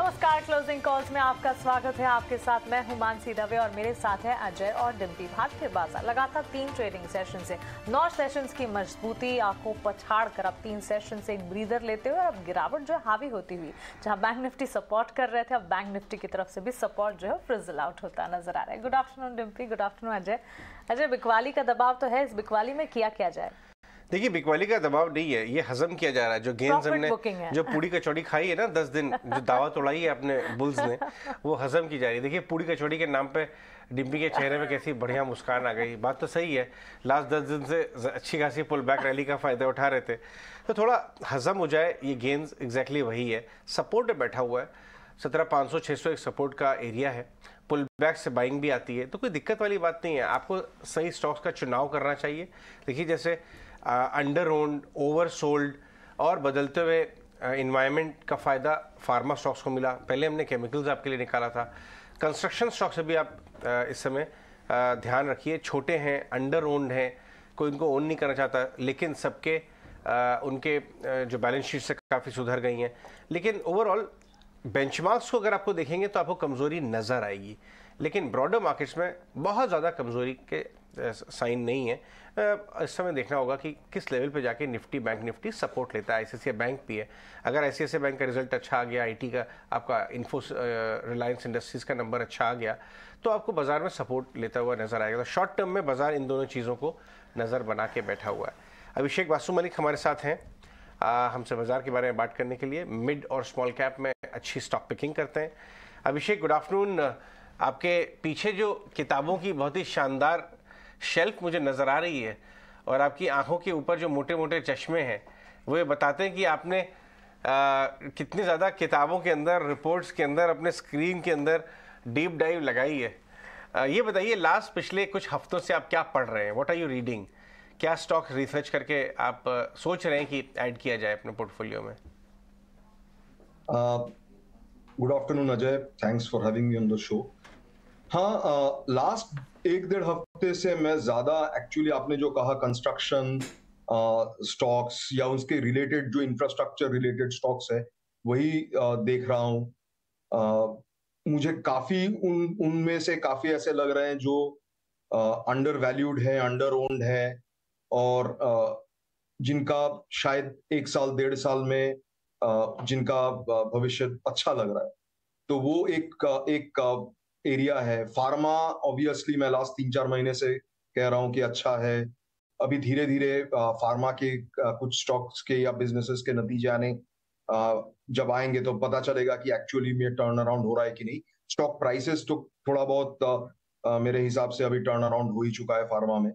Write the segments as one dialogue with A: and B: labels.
A: नमस्कार, closing calls में आपका स्वागत है। आपके साथ मैं हूं मानसी दवे और मेरे साथ है अजय और डिम्पी। भारतीय बाजार लगातार 3 ट्रेडिंग सेशन से 9 सेशंस की मजबूती आंखों पछाड़ कर अब 3 सेशन से एक ब्रीदर लेते हुए अब गिरावट जो है हावी होती हुई, जहां बैंक निफ्टी सपोर्ट कर रहे थे, अब बैंक निफ्टी की तरफ से भी सपोर्ट जो है फ्रिजल आउट होता नजर आ रहा है। Good afternoon Dimpy, good afternoon Ajay. Ajay, बिकवाली का दबाव तो है, इस बिकवाली में किया क्या जाए?
B: देखिए, बिकवाली का दबाव नहीं है, ये हजम किया जा रहा है। जो गेंस हमने जो पूड़ी कचौड़ी खाई है ना 10 दिन, जो दावा तोड़ाई है अपने बुल्स ने, वो हजम की जा रही है। देखिए, पूड़ी कचौड़ी के नाम पे डिम्पी के चेहरे पे कैसी बढ़िया मुस्कान आ गई। बात तो सही है, लास्ट 10 दिन से अच्छी खासी पुल बैक रैली का फायदा उठा रहे थे, तो थोड़ा हजम हो जाए। ये गेंस एग्जैक्टली वही है, सपोर्ट पे बैठा हुआ है। 17,500-600 एक सपोर्ट का एरिया है। पुल बैक से बाइंग भी आती है, तो कोई दिक्कत वाली बात नहीं है। आपको सही स्टॉक्स का चुनाव करना चाहिए। देखिए, जैसे अंडर ओन्ड, ओवर सोल्ड और बदलते हुए इन्वायरमेंट का फ़ायदा फार्मा स्टॉक्स को मिला। पहले हमने केमिकल्स आपके लिए निकाला था। कंस्ट्रक्शन स्टॉक से भी आप इस समय ध्यान रखिए। छोटे हैं, अंडर ओन्ड हैं, कोई उनको ओन नहीं करना चाहता, लेकिन सबके उनके जो बैलेंस शीट से काफ़ी सुधर गई हैं। लेकिन ओवरऑल बेंचमार्क्स को अगर आपको देखेंगे तो आपको कमज़ोरी नज़र आएगी, लेकिन ब्रॉडर मार्केट्स में बहुत ज़्यादा कमज़ोरी के साइन नहीं है। इस समय देखना होगा कि किस लेवल पे जाके निफ्टी, बैंक निफ्टी सपोर्ट लेता है। आईसीआईसीआई बैंक भी है। अगर आईसीआईसीआई बैंक का रिजल्ट अच्छा आ गया, आईटी का आपका रिलायंस इंडस्ट्रीज का नंबर अच्छा आ गया, तो आपको बाजार में सपोर्ट लेता हुआ नजर आएगा। तो शॉर्ट टर्म में बाजार इन दोनों चीज़ों को नज़र बना के बैठा हुआ है। अभिषेक बासु मलिक हमारे साथ हैं हमसे बाजार के बारे में बात करने के लिए। मिड और स्मॉल कैप में अच्छी स्टॉक पिकिंग करते हैं। अभिषेक, गुड आफ्टरनून। आपके पीछे जो किताबों की बहुत ही शानदार शेल्फ मुझे नज़र आ रही है और आपकी आंखों के ऊपर जो मोटे मोटे चश्मे हैं, वो ये बताते हैं कि आपने कितनी ज़्यादा किताबों के अंदर, रिपोर्ट्स के अंदर, अपने स्क्रीन के अंदर डीप डाइव लगाई है। ये बताइए, लास्ट पिछले कुछ हफ्तों से आप क्या पढ़ रहे हैं? What are you reading? क्या स्टॉक रिसर्च करके आप सोच रहे हैं कि ऐड किया जाए अपने पोर्टफोलियो में?
C: Good afternoon Ajay, thanks for having me on the show. हाँ, लास्ट 1-1.5 हफ्ते से मैं ज्यादा एक्चुअली आपने जो कहा कंस्ट्रक्शन स्टॉक्स या उसके रिलेटेड जो इंफ्रास्ट्रक्चर रिलेटेड स्टॉक्स है वही देख रहा हूँ। मुझे काफी उनमें से काफी ऐसे लग रहे हैं जो अंडर वैल्यूड है, अंडर ओन्ड है और जिनका शायद 1 साल 1.5 साल में जिनका भविष्य अच्छा लग रहा है। तो वो एक एरिया है। फार्मा ऑब्वियसली मैं लास्ट 3-4 महीने से कह रहा हूं कि अच्छा है। अभी धीरे धीरे फार्मा के कुछ स्टॉक्स के या बिजनेसेस के नतीजे आने जब आएंगे तो पता चलेगा कि एक्चुअली में टर्न अराउंड हो रहा है कि नहीं। स्टॉक प्राइसेस तो थोड़ा बहुत मेरे हिसाब से अभी टर्न अराउंड हो ही चुका है फार्मा में।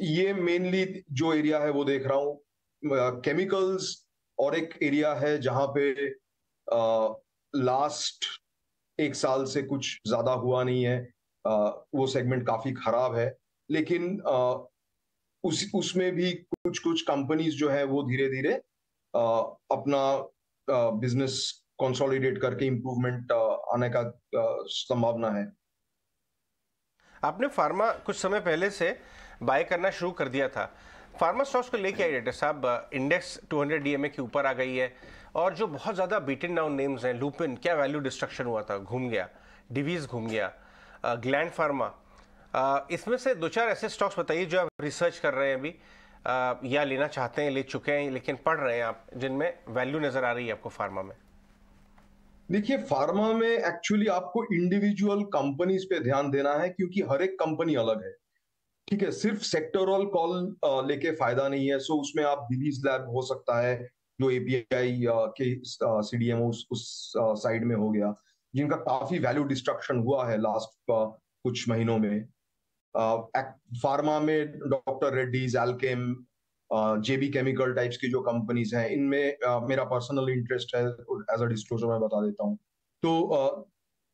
C: ये मेनली जो एरिया है वो देख रहा हूँ। केमिकल्स और एक एरिया है जहां पे लास्ट 1 साल से कुछ ज्यादा हुआ नहीं है। वो सेगमेंट काफी खराब है, लेकिन उसमें भी कुछ कुछ कंपनीज जो है वो धीरे धीरे अपना बिजनेस कंसोलिडेट करके इंप्रूवमेंट आने का संभावना है।
B: आपने फार्मा कुछ समय पहले से बाय करना शुरू कर दिया था। फार्मा स्टॉक्स को लेके आए डायरेक्टर साहब, इंडेक्स 200 डीएमए के ऊपर आ गई है और जो बहुत ज़्यादा बीटन डाउन नेम्स हैं, लुपिन, क्या वैल्यू डिस्ट्रक्शन हुआ था, घूम गया। डिवीज घूम गया। ग्लैंड फार्मा, इसमें से 2-4 ऐसे स्टॉक्स बताइए जो आप रिसर्च कर रहे हैं अभी या लेना चाहते हैं, ले चुके हैं लेकिन पढ़ रहे हैं आप, जिनमें वैल्यू नजर आ रही है आपको फार्मा में।
C: देखिए, फार्मा में एक्चुअली आपको इंडिविजुअल कंपनीज पे ध्यान देना है क्योंकि हर एक कंपनी अलग है। ठीक है, सिर्फ सेक्टोरल कॉल लेके फायदा नहीं है। सो उसमें आप दिलीज लैब हो सकता है जो एपीआई के सीडीएमओ उस साइड में हो गया, जिनका काफी वैल्यू डिस्ट्रक्शन हुआ है लास्ट कुछ महीनों में। फार्मा में डॉक्टर रेड्डीज, एल्केम, जेबी केमिकल टाइप्स की जो कंपनीज हैं, इनमें मेरा पर्सनल इंटरेस्ट है। एज अ डिस्क्लोजर मैं बता देता हूँ। तो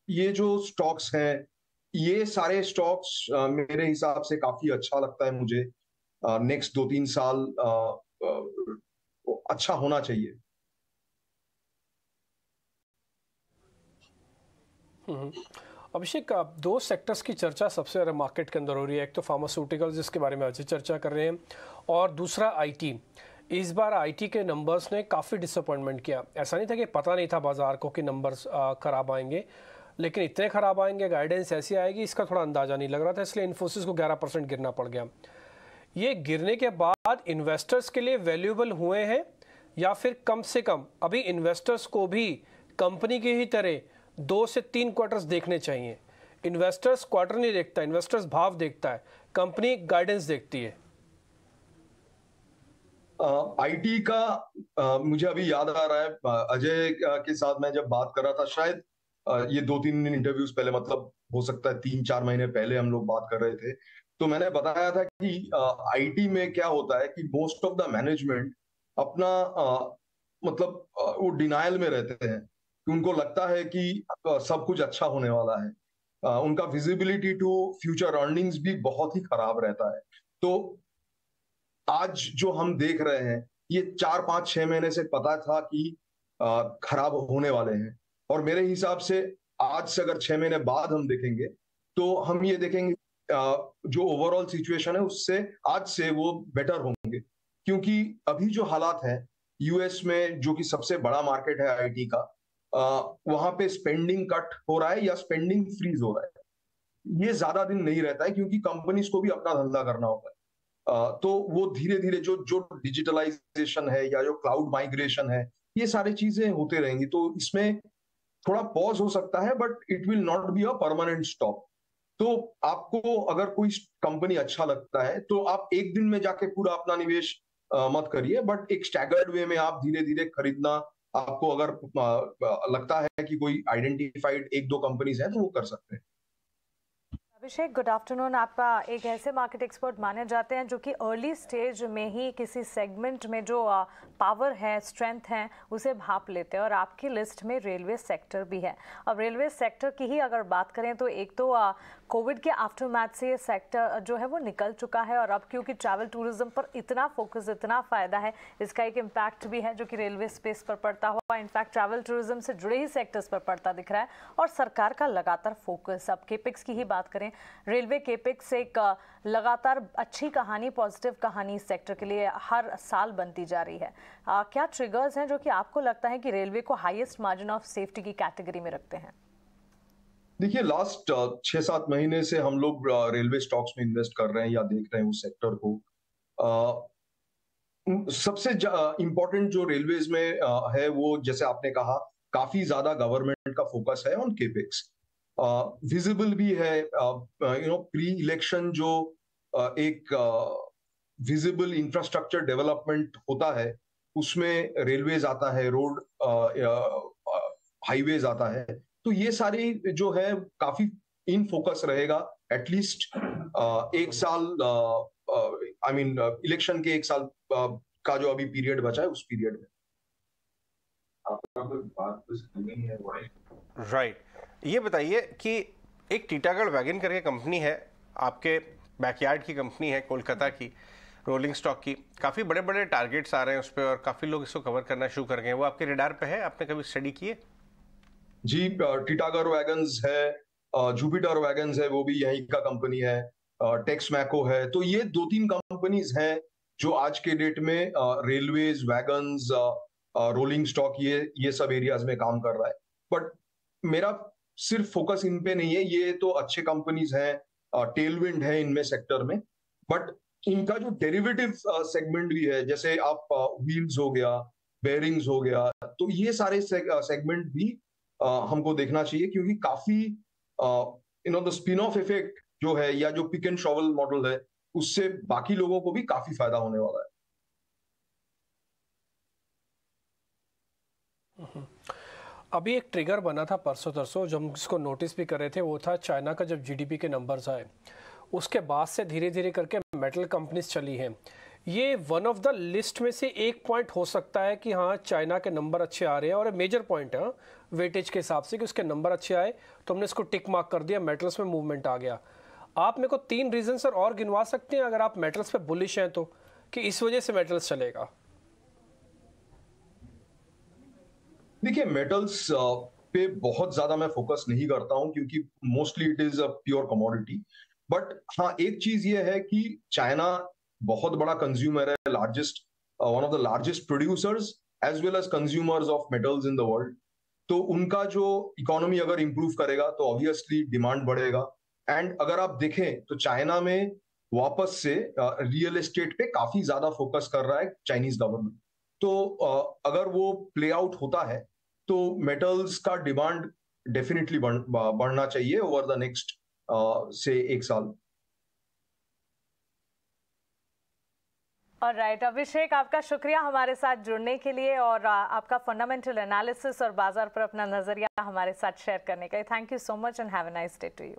C: ये जो स्टॉक्स हैं, ये सारे स्टॉक्स मेरे हिसाब से काफी अच्छा लगता है मुझे। नेक्स्ट 2-3 साल अच्छा होना चाहिए।
D: अभिषेक, 2 सेक्टर्स की चर्चा सबसे ज़्यादा मार्केट के अंदर हो रही है। एक तो फार्मास्यूटिकल्स जिसके बारे में आज चर्चा कर रहे हैं और दूसरा आईटी। इस बार आईटी के नंबर्स ने काफ़ी डिसअपॉइंटमेंट किया। ऐसा नहीं था कि पता नहीं था बाजार को कि नंबर्स खराब आएंगे, लेकिन इतने खराब आएंगे, गाइडेंस ऐसी आएगी, इसका थोड़ा अंदाज़ा नहीं लग रहा था, इसलिए इन्फोसिस को 11% गिरना पड़ गया। ये गिरने के बाद इन्वेस्टर्स के लिए वैल्यूएबल हुए हैं, या फिर कम से कम अभी इन्वेस्टर्स को भी कंपनी की ही तरह 2 से 3 क्वार्टर्स देखने चाहिए? इन्वेस्टर्स क्वार्टर नहीं देखता, इन्वेस्टर्स भाव देखता है, कंपनी गाइडेंस देखती है।
C: आईटी का मुझे अभी याद आ रहा है, अजय के साथ मैं जब बात कर रहा था, शायद ये 2-3 इंटरव्यूज पहले, मतलब हो सकता है 3-4 महीने पहले हम लोग बात कर रहे थे, तो मैंने बताया था कि आईटी में क्या होता है कि मोस्ट ऑफ द मैनेजमेंट अपना मतलब वो डिनायल में रहते हैं कि उनको लगता है कि सब कुछ अच्छा होने वाला है। उनका विजिबिलिटी टू फ्यूचर अर्निंग्स भी बहुत ही खराब रहता है। तो आज जो हम देख रहे हैं, ये 4-5-6 महीने से पता था कि खराब होने वाले हैं, और मेरे हिसाब से आज से अगर 6 महीने बाद हम देखेंगे तो हम ये देखेंगे जो ओवरऑल सिचुएशन है उससे आज से वो बेटर होंगे, क्योंकि अभी जो हालात है यूएस में, जो कि सबसे बड़ा मार्केट है आईटी का, वहां पे स्पेंडिंग कट हो रहा है या स्पेंडिंग फ्रीज हो रहा है। ये ज्यादा दिन नहीं रहता है, क्योंकि कंपनीज को भी अपना धंधा करना होता है। तो वो धीरे धीरे जो डिजिटलाइजेशन है या जो क्लाउड माइग्रेशन है, ये सारी चीजें होते रहेंगी। तो इसमें थोड़ा पॉज हो सकता है, but it will not be a permanent stop. तो आपको अगर कोई कंपनी अच्छा लगता है तो आप एक दिन में जाके पूरा अपना निवेश मत करिए, बट एक स्टैगर्ड वे में आप धीरे धीरे खरीदना, आपको अगर लगता है कि कोई आइडेंटिफाइड 1-2 कंपनीज हैं तो वो कर सकते हैं।
A: अभिषेक, गुड आफ्टरनून। आपका एक ऐसे मार्केट एक्सपर्ट माने जाते हैं जो कि अर्ली स्टेज में ही किसी सेगमेंट में जो पावर है, स्ट्रेंथ है, उसे भाप लेते हैं, और आपकी लिस्ट में रेलवे सेक्टर भी है। अब रेलवे सेक्टर की ही अगर बात करें तो एक तो कोविड के आफ्टरमैथ से ये सेक्टर जो है वो निकल चुका है, और अब क्योंकि ट्रैवल टूरिज्म पर इतना फोकस, इतना फ़ायदा है, इसका एक इम्पैक्ट भी है जो कि रेलवे स्पेस पर पड़ता हुआ, इनफैक्ट ट्रैवल टूरिज्म से जुड़े ही सेक्टर्स पर पड़ता दिख रहा है। और सरकार का लगातार फोकस, अब केपिक्स की ही बात करें, रेलवे केपिक्स एक लगातार अच्छी कहानी, पॉजिटिव कहानी इस सेक्टर के लिए हर साल बनती जा रही है। क्या ट्रिगर्स हैं जो कि आपको लगता है कि रेलवे को हाईएस्ट मार्जिन ऑफ सेफ्टी की कैटेगरी में रखते हैं?
C: देखिए, लास्ट 6-7 महीने से हम लोग रेलवे स्टॉक्स में इन्वेस्ट कर रहे हैं या देख रहे हैं उस सेक्टर को। सबसे इंपॉर्टेंट जो रेलवेज में है, वो जैसे आपने कहा, काफी ज्यादा गवर्नमेंट का फोकस है ऑन केपिक्स। विजिबल भी है, प्री इलेक्शन जो एक विजिबल इंफ्रास्ट्रक्चर डेवलपमेंट होता है, उसमें रेलवेज आता है, रोड हाईवेज आता है। तो ये सारी जो है काफी इन फोकस रहेगा एटलीस्ट एक साल, आई मीन इलेक्शन के 1 साल का जो अभी पीरियड बचा है उस पीरियड में।
B: राइट, ये बताइए कि एक टीटागढ़ वैगन करके कंपनी है, आपके बैकयार्ड की कंपनी है, कोलकाता की, रोलिंग स्टॉक की, काफ़ी बड़े बड़े टारगेट्स आ रहे हैं उस पर, और काफ़ी लोग इसको कवर करना शुरू कर गए हैं। वो आपके रेडार पे है? आपने कभी स्टडी किए?
C: जी, टीटागढ़ वैगन्स है, जुपिटर वैगन्स है, वो भी यहीं का कंपनी है, टेक्समैको है। तो ये 2-3 कंपनीज हैं जो आज के डेट में रेलवेज, वैगन्स, रोलिंग स्टॉक, ये सब एरियाज में काम कर रहा है। बट मेरा सिर्फ फोकस इन पे नहीं है, ये तो अच्छे कंपनीज हैं, टेलविंड है इनमें सेक्टर में, बट इनका जो डेरिवेटिव सेगमेंट भी है, जैसे आप व्हील्स हो गया, बेयरिंग्स हो गया, तो ये सारे सेगमेंट भी हमको देखना चाहिए, क्योंकि काफी द स्पिन ऑफ इफेक्ट जो है, या जो पिक एंड शॉवल मॉडल है, उससे बाकी लोगों को भी काफी फायदा होने वाला है।
D: अभी एक ट्रिगर बना था परसों तरसों, जो हम इसको नोटिस भी कर रहे थे, वो था चाइना का जब जीडीपी के नंबर्स आए, उसके बाद से धीरे धीरे करके मेटल कंपनीज चली हैं। ये वन ऑफ द लिस्ट में से एक पॉइंट हो सकता है कि हाँ, चाइना के नंबर अच्छे आ रहे हैं, और मेजर पॉइंट है वेटेज के हिसाब से कि उसके नंबर अच्छे आए, तो हमने इसको टिक मार्क कर दिया, मेटल्स में मूवमेंट आ गया। आप मेरे को 3 रीजन सर और गिनवा सकते हैं, अगर आप मेटल्स पे बुलिश हैं तो, कि इस वजह से मेटल्स चलेगा?
C: देखिए, मेटल्स पे बहुत ज्यादा मैं फोकस नहीं करता हूं, क्योंकि mostly it is a pure commodity. But हाँ, एक चीज ये है कि चाइना बहुत बड़ा कंज्यूमर है, largest one of the largest producers as well as consumers of metals in the world. तो उनका जो इकोनॉमी अगर इंप्रूव करेगा तो ऑब्वियसली डिमांड बढ़ेगा. एंड अगर आप देखें तो चाइना में वापस से रियल एस्टेट पे काफी ज्यादा फोकस कर रहा है चाइनीज गवर्नमेंट. तो अगर वो प्ले आउट होता है तो मेटल्स का डिमांड डेफिनेटली बढ़ना चाहिए ओवर द नेक्स्ट से 1 साल.
A: ऑलराइट अभिषेक, आपका शुक्रिया हमारे साथ जुड़ने के लिए और आपका फंडामेंटल एनालिसिस और बाजार पर अपना नजरिया हमारे साथ शेयर करने के लिए. Thank you so much and have a nice day to you.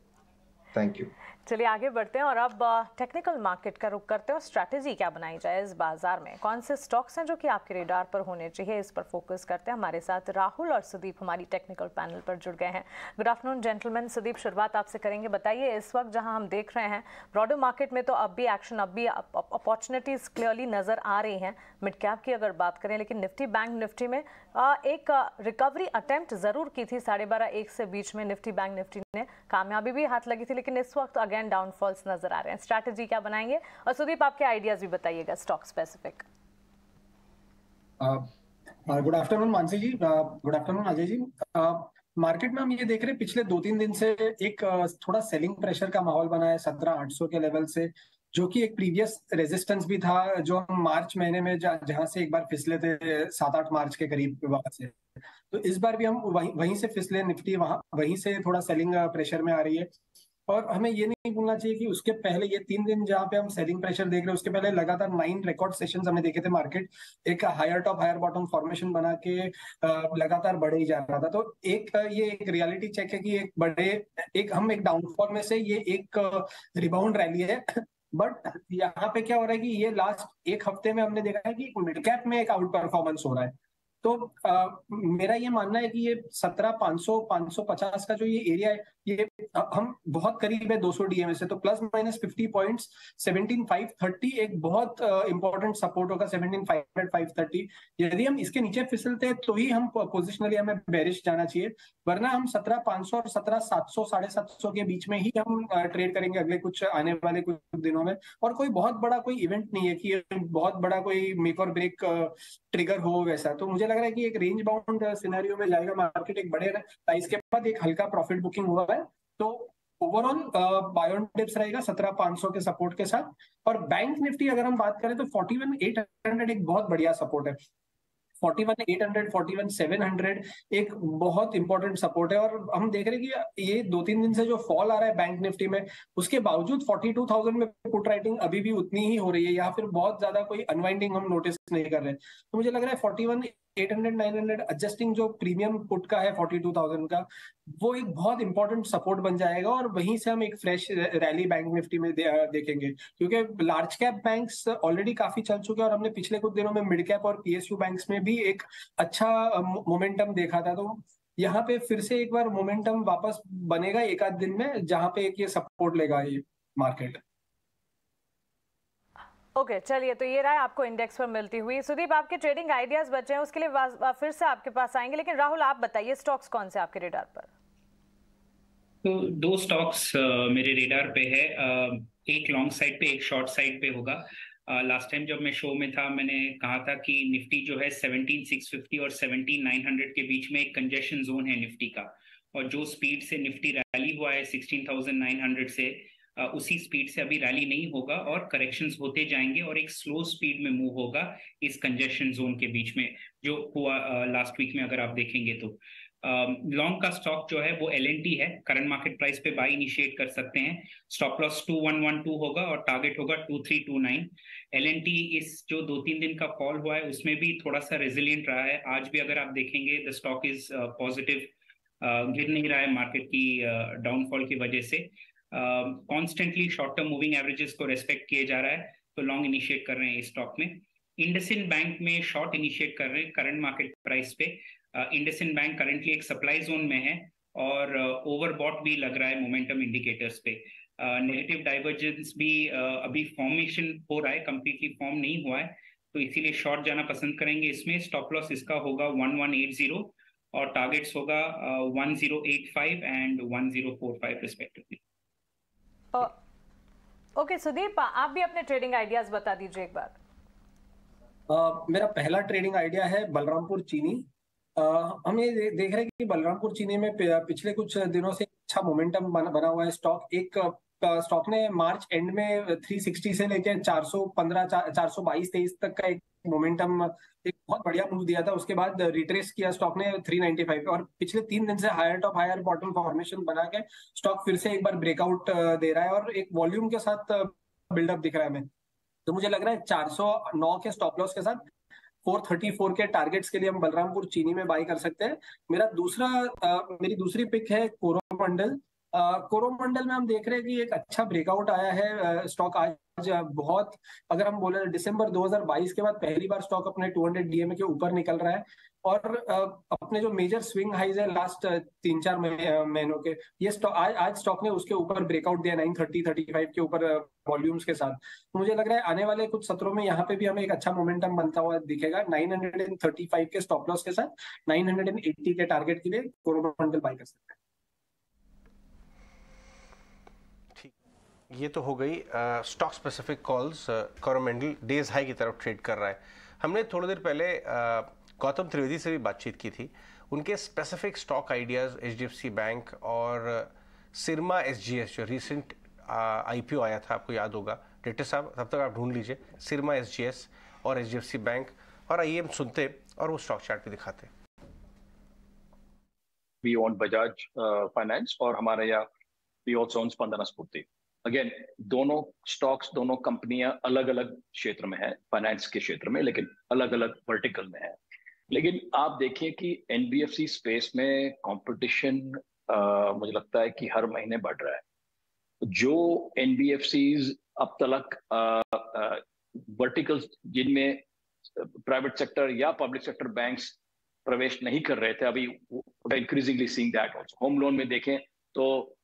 C: Thank you.
A: चलिए आगे बढ़ते हैं और अब टेक्निकल मार्केट का रुख करते हैं और स्ट्रैटेजी क्या बनाई जाए इस बाजार में, कौन से स्टॉक्स हैं जो कि आपके रेडार पर होने चाहिए, इस पर फोकस करते हैं. हमारे साथ राहुल और सुदीप हमारी टेक्निकल पैनल पर जुड़ गए हैं. Good afternoon gentleman. सुदीप, शुरुआत आपसे करेंगे. बताइए इस वक्त जहां हम देख रहे हैं ब्रॉडर मार्केट में तो अब भी एक्शन, अब भी अपॉर्चुनिटीज क्लियरली नजर आ रही हैं मिड कैप की अगर बात करें, लेकिन निफ्टी बैंक निफ्टी में एक रिकवरी अटेम्प्ट जरूर की थी 12.5-1 से बीच में निफ्टी बैंक निफ्टी ने कामयाबी भी हाथ लगी थी, लेकिन इस वक्त अगेन डाउनफॉल्स नजर आ रहे हैं. स्ट्रैटेजी क्या बनाएंगे? और सुदीप आपके आइडियाज भी बताइएगा stock specific.
E: Good afternoon Mansi ji, good afternoon Ajay ji. Market में हम ये देख रहे हैं पिछले 2-3 दिन से एक थोड़ा सेलिंग प्रेशर का माहौल बना है 17,800 के लेवल से, जो कि एक प्रीवियस रेजिस्टेंस भी था जो हम मार्च महीने में जहां से एक बार फिसले थे 7-8 मार्च के करीब वहां से. तो इस बार भी हम वहीं से फिसले, निफ्टी वहीं से थोड़ा सेलिंग प्रेशर में आ रही है. और हमें ये नहीं भूलना चाहिए कि उसके पहले ये 3 दिन जहां पे हम सेलिंग प्रेशर देख रहे हैं, उसके पहले लगातार 9 रिकॉर्ड सेशंस हमने देखे थे. मार्केट एक higher top higher bottom formation बना के लगातार बढ़े ही जा रहा था. तो ये एक रियलिटी चेक है कि हम एक डाउनफॉल में से ये एक रिबाउंड रैली है. बट यहाँ पे क्या हो रहा है कि ये लास्ट एक हफ्ते में हमने देखा है कि मिड कैप में एक आउट परफॉर्मेंस हो रहा है. तो मेरा ये मानना है कि ये 17,500-550 का जो ये एरिया है, ये हम बहुत करीब है 200 डीएमए से. तो प्लस माइनस 50 पॉइंट्स 17,530 एक बहुत इंपॉर्टेंट सपोर्ट होगा. 17,500-530 यदि हम इसके नीचे फिसलते हैं तो ही हम पोजिशनली हमें बेरिश जाना चाहिए, वरना हम 17,500 और 17,700 750 के बीच में ही हम ट्रेड करेंगे अगले कुछ आने वाले कुछ दिनों में. और कोई बहुत बड़ा कोई इवेंट नहीं है कि बहुत बड़ा कोई मेक और ब्रेक ट्रिगर हो वैसा. तो मुझे लग रहा है कि एक रेंज बाउंड सिनेरियो में जाएगा मार्केट. एक बड़े प्राइस के बाद एक हल्का प्रॉफिट बुकिंग हुआ है. तो ओवरऑल बाय ऑन डिप्स रहेगा 17,500 के सपोर्ट के साथ. और बैंक निफ्टी अगर हम बात करें तो 41,800 एक बहुत बढ़िया सपोर्ट है. 41,800 41,700 एक बहुत इंपॉर्टेंट सपोर्ट है. और हम देख रहे हैं कि ये 2-3 दिन से जो फॉल आ रहा है बैंक निफ्टी में, उसके बावजूद 42,000 में पुट राइटिंग अभी भी उतनी ही हो रही है, या फिर बहुत ज्यादा कोई अनवाइंडिंग हम नोटिस नहीं कर रहे. तो मुझे लग रहा है 41,800 900 एडजस्टिंग जो प्रीमियम पुट का है 42,000 का, वो एक बहुत इंपॉर्टेंट सपोर्ट बन जाएगा. और वहीं से हम एक फ्रेश रैली बैंक निफ्टी में देखेंगे, क्योंकि लार्ज कैप बैंक्स ऑलरेडी काफी चल चुके हैं और हमने पिछले कुछ दिनों में मिड कैप और पीएसयू बैंक्स में भी एक अच्छा मोमेंटम देखा था. तो यहाँ पे फिर से एक बार मोमेंटम वापस बनेगा एक आध दिन में, जहां पे एक ये सपोर्ट लेगा ये मार्केट.
A: ओके चलिए, तो ये रहा आपको इंडेक्स पर मिलती हुई. सुदीप, आपके ट्रेडिंग आइडियाज बचे हैं, उसके लिए फिर से आपके पास आएंगे, लेकिन राहुल आप बताइए स्टॉक्स कौन से आपके रेडार पर?
F: तो 2 स्टॉक्स मेरे रेडार पे है. एक लॉन्ग साइड पे, एक शॉर्ट साइड पे होगा. लास्ट टाइम जब मैं शो में था मैंने कहा था कि निफ्टी जो है 17,650 और 17,900 के बीच में एक कंजेशन जोन है निफ्टी का. और जो स्पीड से निफ्टी रैली हुआ है 16,900 से, उसी स्पीड से अभी रैली नहीं होगा और करेक्शंस होते जाएंगे और एक स्लो स्पीड में मूव होगा इस कंजेशन जोन के बीच में, जो हुआ लास्ट वीक में अगर आप देखेंगे तो. लॉन्ग का स्टॉक जो है वो L&T है. करंट मार्केट प्राइस पे बाय इनिशिएट कर सकते हैं. स्टॉप लॉस 2112 होगा और टारगेट होगा 2329. L&T इस जो 2-3 दिन का फॉल हुआ है उसमें भी थोड़ा सा रेजिलियंट रहा है. आज भी अगर आप देखेंगे द स्टॉक इज पॉजिटिव, गिर नहीं रहा है मार्केट की डाउनफॉल की वजह से. Constantly short term moving averages को रेस्पेक्ट किए जा रहा है, तो लॉन्ग इनिशिएट कर रहे हैं इस स्टॉक में. इंडसइंड बैंक में शॉर्ट इनिशिएट कर रहे हैं करंट मार्केट प्राइस पे. इंडसइंड बैंक करंटली एक सप्लाई जोन में है और ओवरबॉट भी लग रहा है मोमेंटम इंडिकेटर्स पे. नेगेटिव डाइवर्जेंस भी अभी फॉर्मेशन हो रहा है, कंप्लीटली फॉर्म नहीं हुआ है, तो इसीलिए शॉर्ट जाना पसंद करेंगे इसमें. स्टॉप लॉस इसका होगा 1180 और टारगेट्स होगा 1085 एंड 1045 रिस्पेक्टिवली.
A: ओके सुदीप, आप भी अपने ट्रेडिंग आइडियाज बता दीजिए एक बार.
E: मेरा पहला ट्रेडिंग आइडिया है बलरामपुर चीनी। हम ये देख रहे हैं कि बलरामपुर चीनी में पिछले कुछ दिनों से अच्छा मोमेंटम बना हुआ है। स्टॉक ने मार्च एंड में 360 से लेकर 415 422-23 तक का एक मोमेंटम, एक बहुत बढ़िया मूव दिया था। उसके बाद रिट्रेस किया स्टॉक ने 395 और पिछले 3 दिन से higher top higher bottom formation बना के स्टॉक फिर से एक बार ब्रेकआउट दे रहा है और एक वॉल्यूम के साथ बिल्डअप दिख रहा है हमें। तो मुझे लग रहा है 409 के स्टॉप लॉस के साथ 434 के टारगेट्स के लिए हम बलरामपुर चीनी में बाई कर सकते हैं। मेरी दूसरी पिक है कोरोमंडल। कोरोमंडल में हम देख रहे हैं कि एक अच्छा ब्रेकआउट आया है। स्टॉक आज बहुत, अगर हम बोले दिसंबर 2022 के बाद पहली बार स्टॉक अपने 200 डीएमए के ऊपर निकल रहा है और अपने जो मेजर स्विंग हाइज है लास्ट 3-4 महीनों के, ये स्टॉक आज स्टॉक ने उसके ऊपर ब्रेकआउट दिया 930-35 के ऊपर वॉल्यूम्स के साथ। तो मुझे लग रहा है आने वाले कुछ सत्रों में यहाँ पे भी हमें एक अच्छा मोमेंटम बनता हुआ दिखेगा। 935 के स्टॉप लॉस के साथ 980 के टारगेट के लिए कोरोमंडल बाय कर सकते हैं।
B: ये तो हो गई stock specific calls. Coromandel days high की तरफ ट्रेड कर रहा है। हमने थोड़ी देर पहले गौतम त्रिवेदी से भी बातचीत की थी। उनके specific stock ideas HDFC bank और सिरमा एसजीएस जो रिसेंट आईपीओ आया था, आपको याद होगा। डेटा साहब तब तक आप ढूंढ लीजिए सिरमा एसजीएस और एचडीएफसी बैंक, और आइए हम सुनते और वो स्टॉक चार्ट भी दिखाते।
G: We own बजाज फाइनेंस और हमारे यहाँ we also own स्पंदना स्फूर्ति। अगेन दोनों स्टॉक्स, दोनों कंपनियां अलग अलग क्षेत्र में है, फाइनेंस के क्षेत्र में, लेकिन अलग अलग वर्टिकल में है। लेकिन आप देखिए कि एनबीएफसी स्पेस में कंपटीशन मुझे लगता है कि हर महीने बढ़ रहा है। जो एनबीएफसीज अब तक वर्टिकल्स जिनमें प्राइवेट सेक्टर या पब्लिक सेक्टर बैंक्स प्रवेश नहीं कर रहे थे, अभी increasingly seeing that also. Home loan में देखें तो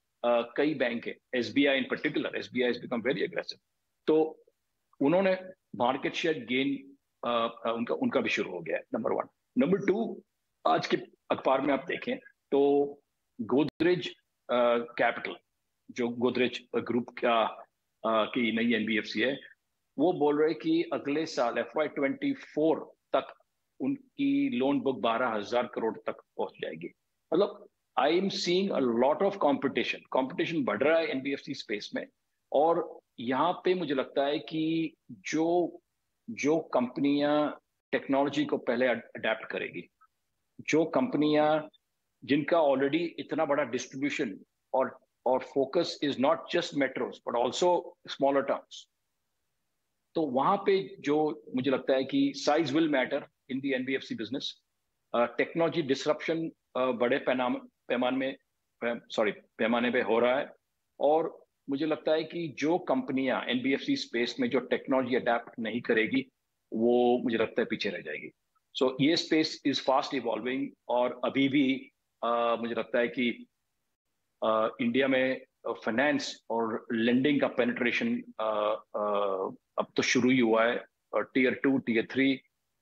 G: कई बैंक है, SBI in particular, SBI has become very aggressive, तो उन्होंने मार्केट शेयर गेन उनका भी शुरू हो गया है, नंबर 1। नंबर 2, आज के अखबार में आप देखें तो गोदरेज कैपिटल, जो गोदरेज ग्रुप की नई एनबीएफसी है, वो बोल रहे कि अगले साल FY24 तक उनकी लोन बुक 12,000 करोड़ तक पहुंच जाएगी। मतलब I am seeing a lot of competition बढ़ रहा है एनबीएफसी स्पेस में। और यहाँ पे मुझे लगता है कि जो कंपनियां टेक्नोलॉजी को पहले अडेप्ट करेगी, जो कंपनियां जिनका ऑलरेडी इतना बड़ा डिस्ट्रीब्यूशन और focus is not just metros but also smaller towns, तो वहां पे जो मुझे लगता है कि size will matter in the NBFC business. Technology disruption बड़े पैमाने पे हो रहा है, और मुझे लगता है कि जो कंपनियां एनबीएफसी स्पेस में जो टेक्नोलॉजी अडेप्ट नहीं करेगी, वो मुझे लगता है पीछे रह जाएगी। सो ये स्पेस इज फास्ट इवॉल्विंग, और अभी भी मुझे लगता है कि इंडिया में फाइनेंस और लेंडिंग का पेनिट्रेशन अब तो शुरू ही हुआ है। टियर 2, टियर 3,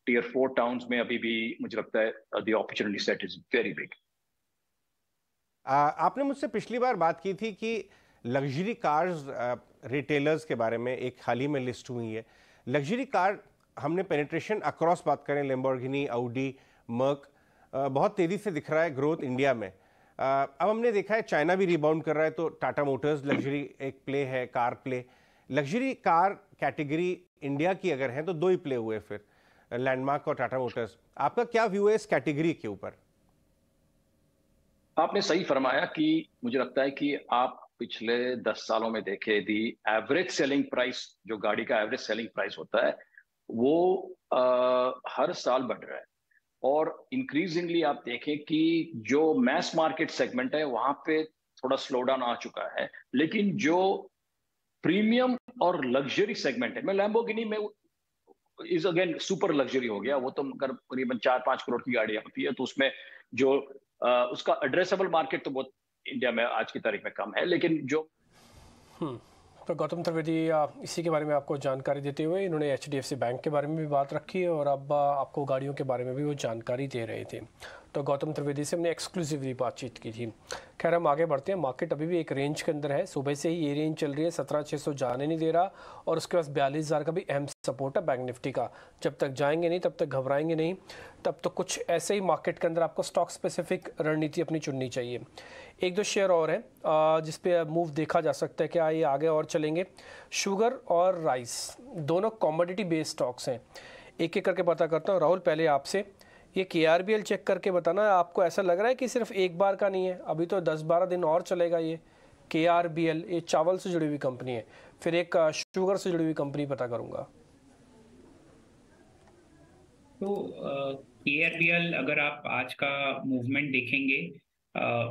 G: टियर 4 टाउन्स में अभी भी मुझे लगता है the opportunity set is very big.
B: आपने मुझसे पिछली बार बात की थी कि लग्जरी कार्स रिटेलर्स के बारे में एक हाल ही में लिस्ट हुई है। लग्जरी कार हमने पेनिट्रेशन अक्रॉस बात करें, लैम्बोर्गिनी, ऑडी, मर्क, बहुत तेज़ी से दिख रहा है ग्रोथ इंडिया में। अब हमने देखा है चाइना भी रिबाउंड कर रहा है, तो टाटा मोटर्स लग्जरी एक प्ले है, car play. Luxury car category India की अगर है तो 2 ही प्ले हुए, फिर लैंडमार्क और टाटा मोटर्स। आपका क्या व्यू है इस कैटेगरी के ऊपर?
G: आपने सही फरमाया कि मुझे लगता है कि आप पिछले 10 सालों में देखे दी एवरेज सेलिंग प्राइस, जो गाड़ी का एवरेज सेलिंग प्राइस होता है, वो हर साल बढ़ रहा है। और इंक्रीजिंगली आप देखें कि जो मैस मार्केट सेगमेंट है वहां पे थोड़ा स्लो डाउन आ चुका है, लेकिन जो प्रीमियम और लग्जरी सेगमेंट है, मैं लैम्बोर्गिनी में इज अगेन सुपर लग्जरी हो गया, वो तो करीबन 4-5 करोड़ की गाड़ियां होती है, तो उसमें जो उसका एड्रेसेबल मार्केट तो बहुत इंडिया में आज की तारीख में कम है, लेकिन जो
D: तो गौतम त्रिवेदी इसी के बारे में आपको जानकारी देते हुए इन्होंने एचडीएफसी बैंक के बारे में भी बात रखी, और अब आपको गाड़ियों के बारे में भी वो जानकारी दे रहे थे। तो गौतम त्रिवेदी से हमने एक्सक्लूसिवली बातचीत की थी। खैर हम आगे बढ़ते हैं। मार्केट अभी भी एक रेंज के अंदर है, सुबह से ही ये रेंज चल रही है, 17,600 जाने नहीं दे रहा और उसके पास 42,000 का भी अहम सपोर्ट है बैंक निफ्टी का। जब तक जाएंगे नहीं तब तक घबराएंगे नहीं, तब तो कुछ ऐसे ही मार्केट के अंदर आपको स्टॉक स्पेसिफिक रणनीति अपनी चुननी चाहिए। एक दो शेयर और हैं जिस पे मूव देखा जा सकता है, क्या ये आगे और चलेंगे। शुगर और राइस दोनों कॉमोडिटी बेस्ड स्टॉक्स हैं। एक एक करके पता करता हूँ। राहुल पहले आपसे ये KRBL चेक करके बताना, आपको ऐसा लग रहा है कि सिर्फ एक बार का नहीं है, अभी तो 10-12 दिन और चलेगा ये KRBL? ये चावल से जुड़ी हुई कंपनी है। फिर एक शुगर से जुड़ी हुई कंपनी पता करूंगा।
F: तो KRBL अगर आप आज का मूवमेंट देखेंगे,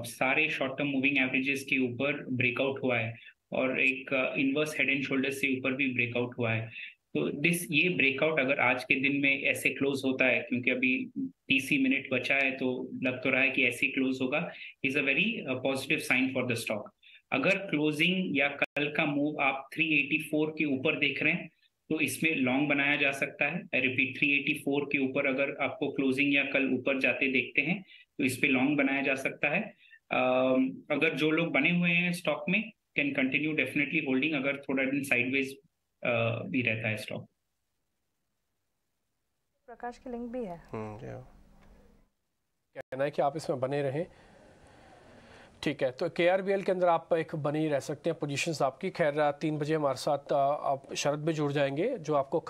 F: सारे शॉर्ट टर्म मूविंग एवरेजेस के ऊपर ब्रेकआउट हुआ है और एक इनवर्स हेड एंड शोल्डर से ऊपर भी ब्रेकआउट हुआ है। तो ये ब्रेकआउट अगर आज के दिन में ऐसे क्लोज होता है, क्योंकि अभी 30 मिनट बचा है तो लग तो रहा है कि ऐसे क्लोज होगा, is a very positive sign for the stock. अगर क्लोजिंग या कल का मूव आप 384 के ऊपर देख रहे हैं तो इसमें लॉन्ग बनाया जा सकता है। आई रिपीट, 384 के ऊपर अगर आपको क्लोजिंग या कल ऊपर जाते देखते हैं तो इस पे लॉन्ग बनाया जा सकता है। अगर जो लोग बने हुए हैं स्टॉक में कैन कंटिन्यू डेफिनेटली होल्डिंग, अगर थोड़ा दिन साइडवेज भी रहता है स्टॉक।
A: प्रकाश की लिंक भी है,
D: कहना है कि आप इसमें बने रहें। ठीक है, तो KRBL के अंदर आप एक बने ही रह सकते हैं पोजीशंस आपकी। खैर 3 बजे हमारे साथ आप शरद भी जुड़ जाएंगे जो आपको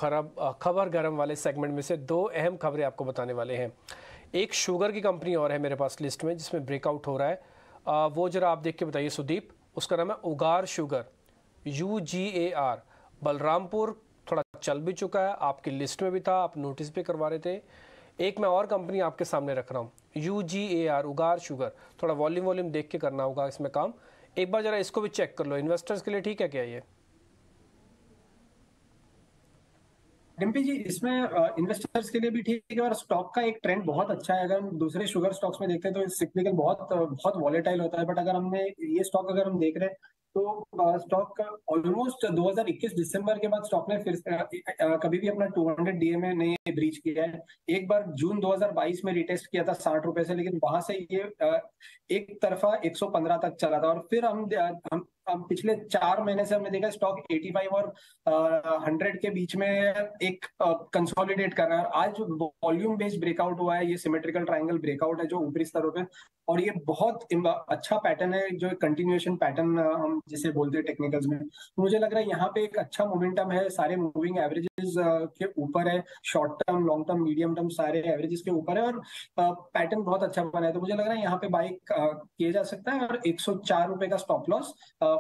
D: खबर गरम वाले सेगमेंट में से 2 अहम खबरें आपको बताने वाले हैं। एक शुगर की कंपनी और है मेरे पास लिस्ट में जिसमें ब्रेकआउट हो रहा है, वो जरा आप देख के बताइए सुदीप। उसका नाम है उगार शुगर, UGAR। बलरामपुर थोड़ा चल भी चुका है, आपकी लिस्ट में भी था, आप नोटिस भी करवा रहे थे। एक मैं और कंपनी आपके सामने रख रहा हूँ, UGAR, उगार शुगर। थोड़ा वॉल्यूम देख के करना होगा इसमें काम। एक बार जरा इसको भी चेक कर लो, इन्वेस्टर्स के लिए ठीक है क्या ये?
E: डिम्पी जी, इसमें इन्वेस्टर्स के लिए भी ठीक है और स्टॉक का एक ट्रेंड बहुत अच्छा है। अगर हम दूसरे शुगर स्टॉक्स में देखते हैं तो सिक्लिकल बहुत वॉलेटाइल होता है, बट अगर हमने ये स्टॉक अगर हम देख रहे हैं तो स्टॉक ऑलमोस्ट 2021 दिसंबर के बाद स्टॉक ने फिर कभी भी अपना 200 DMA नहीं ब्रीच किया है। एक बार जून 2022 में रिटेस्ट किया था 60 रुपए से, लेकिन वहां से ये एक तरफा 115 तक चला था और फिर हम पिछले 4 महीने से हमने देखा स्टॉक 85 और 100 के बीच में एक कंसोलिडेट कर रहा है। आज वॉल्यूम बेस्ड ब्रेकआउट हुआ है, ये सिमेट्रिकल ट्रायंगल ब्रेकआउट है जो ऊपरी स्तरों पे, और ये बहुत अच्छा पैटर्न है जो कंटिन्यूएशन पैटर्न हम जिसे बोलते हैं टेक्निकल्स में। तो मुझे लग रहा है यहाँ पे एक अच्छा मोमेंटम है, सारे मूविंग एवरेजेस के ऊपर है, short term, long term, medium term सारे एवरेजेस के ऊपर है और पैटर्न बहुत अच्छा बना है। तो मुझे लग रहा है यहाँ पे बाय किया जा सकता है और 104 रुपए का stop loss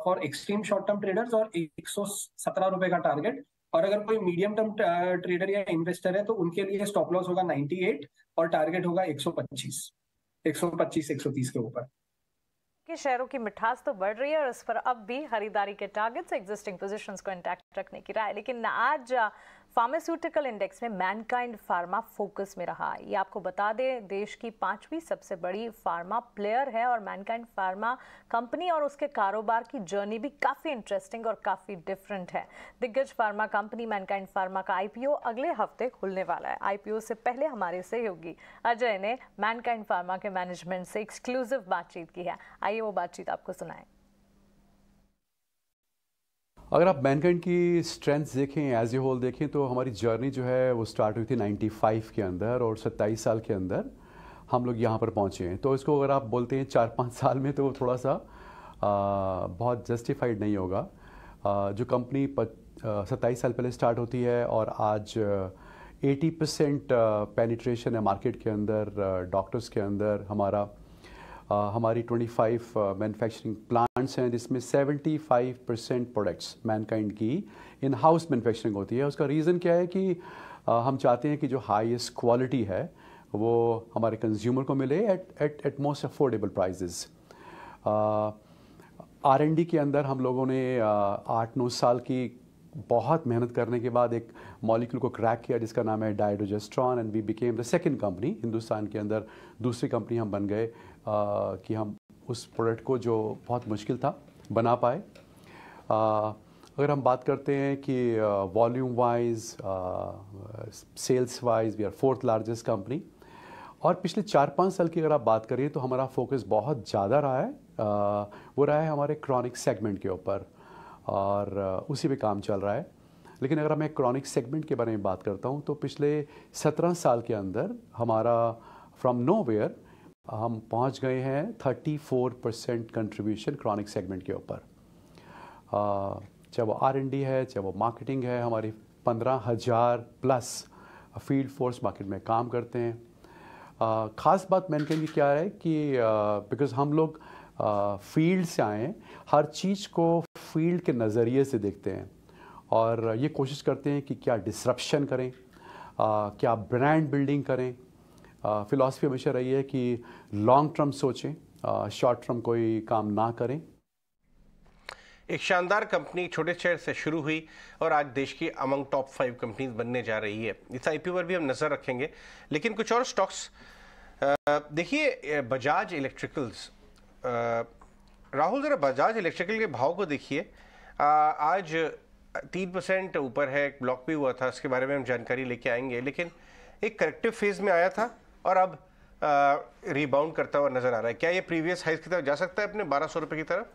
E: for extreme short term traders और 117 रुपए का टारगेट। और अगर कोई मीडियम टर्म ट्रेडर या इन्वेस्टर है तो उनके लिए स्टॉप लॉस होगा 98 और टारगेट होगा 125 130 के ऊपर।
A: कि शेयरों की मिठास तो बढ़ रही है और इस पर अब भी खरीदारी के टारगेट्स एग्जिस्टिंग पोजीशंस को इंटैक्ट रखने की राय। लेकिन आज फार्मास्यूटिकल इंडेक्स में मैनकाइंड फार्मा फोकस में रहा। ये आपको बता दें देश की 5वीं सबसे बड़ी फार्मा प्लेयर है और मैनकाइंड फार्मा कंपनी और उसके कारोबार की जर्नी भी काफ़ी इंटरेस्टिंग और काफ़ी डिफरेंट है। दिग्गज फार्मा कंपनी मैनकाइंड फार्मा का IPO अगले हफ्ते खुलने वाला है। IPO से पहले हमारे सहयोगी अजय ने मैनकाइंड फार्मा के मैनेजमेंट से एक्सक्लूसिव बातचीत की है। आइए वो बातचीत आपको सुनाएं।
H: अगर आप मैनकाइंड की स्ट्रेंथ्स देखें, एज ए होल देखें, तो हमारी जर्नी जो है वो स्टार्ट हुई थी 95 के अंदर और 27 साल के अंदर हम लोग यहाँ पर पहुँचे हैं। तो इसको अगर आप बोलते हैं 4-5 साल में तो थोड़ा सा बहुत जस्टिफाइड नहीं होगा। जो कंपनी 27 साल पहले स्टार्ट होती है और आज 80% पेनिट्रेशन है मार्केट के अंदर, डॉक्टर्स के अंदर। हमारी 25 मैन्युफैक्चरिंग प्लांट्स हैं जिसमें 75% प्रोडक्ट्स मैनकाइंड की इन हाउस मैन्युफैक्चरिंग होती है। उसका रीज़न क्या है कि हम चाहते हैं कि जो हाईएस्ट क्वालिटी है वो हमारे कंज्यूमर को मिले at most affordable prices. R&D के अंदर हम लोगों ने 8-9 साल की बहुत मेहनत करने के बाद एक मॉलिक्यूल को क्रैक किया जिसका नाम है dydrogesterone, and we became the second company Hindustan के अंदर, दूसरी कंपनी हम बन गए कि हम उस प्रोडक्ट को जो बहुत मुश्किल था बना पाए। अगर हम बात करते हैं कि volume wise, sales wise we are 4th largest company और पिछले 4-5 साल की अगर आप बात करें तो हमारा फोकस बहुत ज़्यादा रहा है, वो रहा है हमारे क्रॉनिक सेगमेंट के ऊपर, और उसी पे काम चल रहा है। लेकिन अगर मैं क्रॉनिक सेगमेंट के बारे में बात करता हूँ तो पिछले 17 साल के अंदर हमारा फ्रॉम नोवेयर हम पहुँच गए हैं 34% कंट्रीब्यूशन क्रॉनिक सेगमेंट के ऊपर। चाहे वो R&D है, चाहे वो मार्केटिंग है, हमारी 15,000 प्लस फील्ड फोर्स मार्केट में काम करते हैं। ख़ास बात मैंने की क्या है कि बिकॉज़ हम लोग फील्ड से आए हैं, हर चीज़ को फील्ड के नज़रिए से देखते हैं और ये कोशिश करते हैं कि क्या डिसरप्शन करें, क्या ब्रांड बिल्डिंग करें। फ़िलॉसफी हमेशा रही है कि लॉन्ग टर्म सोचें, शॉर्ट टर्म कोई काम ना करें।
B: एक शानदार कंपनी छोटे शहर से शुरू हुई और आज देश की अमंग टॉप 5 कंपनीज बनने जा रही है। इस आईपीओ पर भी हम नज़र रखेंगे, लेकिन कुछ और स्टॉक्स देखिए। बजाज इलेक्ट्रिकल्स, राहुल ज़रा बजाज इलेक्ट्रिकल के भाव को देखिए। आज 3% ऊपर है, एक ब्लॉक भी हुआ था, उसके बारे में हम जानकारी लेके आएंगे, लेकिन एक करेक्टिव फेज में आया था और अब रिबाउंड करता हुआ नजर आ रहा है। क्या ये प्रीवियस हाइस की तरफ जा सकता है अपने 1200 रुपए की तरफ?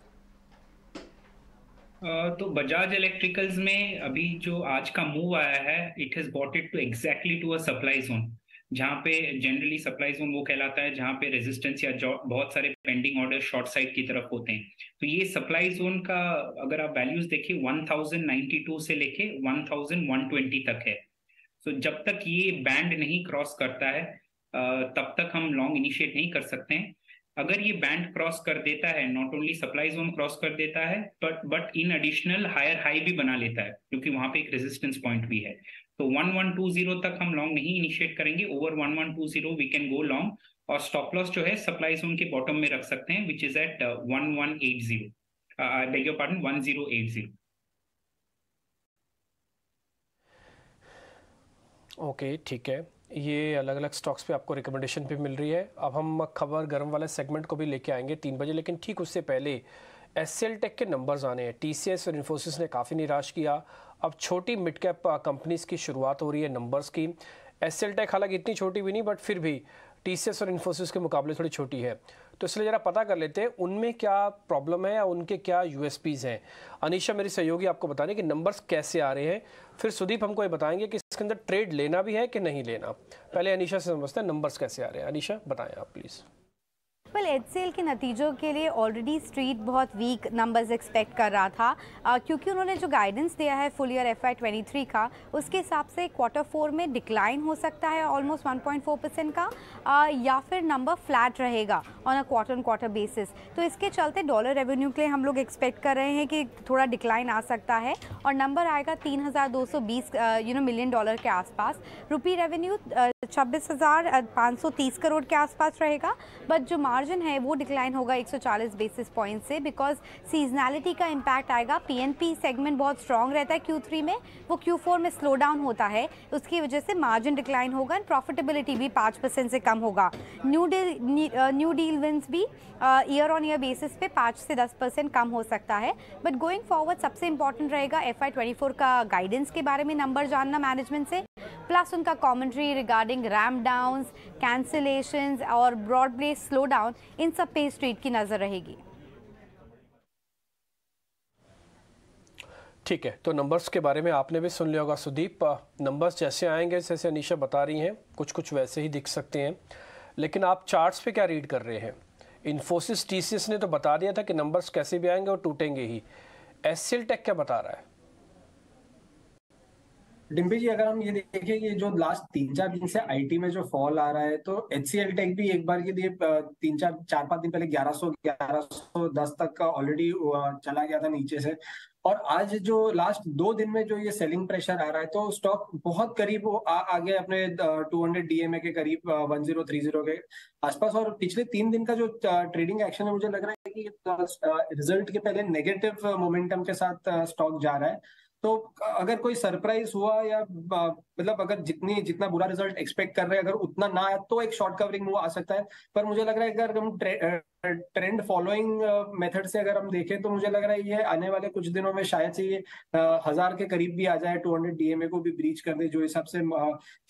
F: तो बजाज इलेक्ट्रिकल्स में अभी जो आज का मूव आया है, it has bought it to exactly to a supply zone, जहां पे जनरली सप्लाई जोन वो कहलाता है जहां पे रेजिस्टेंस या बहुत सारे पेंडिंग ऑर्डर शॉर्ट साइड की तरफ होते हैं। तो ये सप्लाई जोन का अगर आप वैल्यूज देखिए 1092 से लेके 1120 तक है। तो जब तक ये बैंड नहीं क्रॉस करता है तब तक हम लॉन्ग इनिशिएट नहीं कर सकते हैं। अगर ये बैंड क्रॉस कर देता है, not only supply zone cross कर देता है but in additional higher high भी बना लेता है, क्योंकि वहां पे एक रेजिस्टेंस पॉइंट भी है। तो 1120 तक हम लॉन्ग नहीं इनिशिएट करेंगे। Over 1120 we can go long, और स्टॉप लॉस जो है सप्लाई जोन के बॉटम में रख सकते हैं, which is at 1180, I beg your pardon 1080।
D: Okay, ठीक है। ये अलग अलग स्टॉक्स पे आपको रिकमेंडेशन भी मिल रही है। अब हम खबर गर्म वाले सेगमेंट को भी लेके आएंगे 3 बजे, लेकिन ठीक उससे पहले एचसीएल टेक के नंबर्स आने हैं। टीसीएस और इन्फोसिस ने काफ़ी निराश किया। अब छोटी मिड कैप कंपनीज की शुरुआत हो रही है नंबर्स की। एचसीएल टेक हालांकि इतनी छोटी भी नहीं, बट फिर भी टीसीएस और इन्फोसिस के मुकाबले थोड़ी छोटी है। तो इसलिए ज़रा पता कर लेते हैं उनमें क्या प्रॉब्लम है या उनके क्या यूएसपीज़ हैं। अनीशा मेरी सहयोगी आपको बताने कि नंबर्स कैसे आ रहे हैं, फिर सुदीप हमको ये बताएंगे कि इसके अंदर ट्रेड लेना भी है कि नहीं लेना। पहले अनीशा से समझते हैं नंबर्स कैसे आ रहे हैं। अनीशा बताएं आप प्लीज़।
I: वेल, एचसीएल के नतीजों के लिए ऑलरेडी स्ट्रीट बहुत वीक नंबर्स एक्सपेक्ट कर रहा था, क्योंकि उन्होंने जो गाइडेंस दिया है फुल ईयर FY23 का, उसके हिसाब से क्वार्टर 4 में डिक्लाइन हो सकता है ऑलमोस्ट 1.4% का, या फिर नंबर फ्लैट रहेगा on a quarter on quarter basis. तो इसके चलते डॉलर रेवेन्यू के लिए हम लोग एक्सपेक्ट कर रहे हैं कि थोड़ा डिक्लाइन आ सकता है और नंबर आएगा 3,220 मिलियन डॉलर के आसपास। रुपी रेवेन्यू 26,530 करोड़ के आसपास रहेगा, बट जो मार्जिन है वो डिक्लाइन होगा 140 बेसिस पॉइंट से, बिकॉज सीजनैलिटी का इम्पैक्ट आएगा। पीएनपी सेगमेंट बहुत स्ट्रॉन्ग रहता है Q3 में, वो Q4 में स्लो डाउन होता है, उसकी वजह से मार्जिन डिक्लाइन होगा एंड प्रॉफिटेबिलिटी भी 5% से कम होगा। न्यू डील विंस भी ईयर ऑन ईयर बेसिस पे 5 से 10% कम हो सकता है। बट गोइंग फॉरवर्ड सबसे इंपॉर्टेंट रहेगा FY24 का गाइडेंस के बारे में नंबर जानना मैनेजमेंट से, प्लस उनका commentary regarding ramp downs, cancellations और ब्रॉड बेस्ड स्लो डाउन, इन सब पे स्ट्रीट की नज़र रहेगी।
D: ठीक है, तो नंबर्स के बारे में आपने भी सुन लिया होगा सुदीप। नंबर्स जैसे आएंगे, जैसे अनीशा बता रही हैं, कुछ कुछ वैसे ही दिख सकते हैं, लेकिन आप चार्ट्स पे क्या रीड कर रहे हैं? इन्फोसिस टीसीएस ने तो बता दिया था कि नंबर्स कैसे भी आएंगे और टूटेंगे ही। एचसीएल टेक क्या बता रहा है?
E: डिम्पी जी, अगर हम ये देखें ये जो लास्ट 3-4 दिन से आईटी में जो फॉल आ रहा है, तो एचसीएल टेक भी एक बार के लिए 4-5 दिन पहले 1110 तक का ऑलरेडी चला गया था नीचे से, और आज जो लास्ट 2 दिन में जो ये सेलिंग प्रेशर आ रहा है, तो स्टॉक बहुत करीब आ गए अपने 200 डीएमए के करीब 1030 के आसपास। और पिछले 3 दिन का जो ट्रेडिंग एक्शन है, मुझे लग रहा है कि रिजल्ट के पहले नेगेटिव मोमेंटम के साथ स्टॉक जा रहा है। तो अगर कोई सरप्राइज हुआ या मतलब अगर जितना बुरा रिजल्ट एक्सपेक्ट कर रहे हैं, अगर उतना ना आया तो एक शॉर्ट कवरिंग मूव आ सकता है। पर मुझे लग रहा है अगर हम ट्रेंड फॉलोइंग मेथड से अगर हम देखें, तो मुझे लग रहा है ये आने वाले कुछ दिनों में शायद से ये 1000 के करीब भी आ जाए, 200 डीएमए को भी ब्रीच कर दे, जो हिसाब से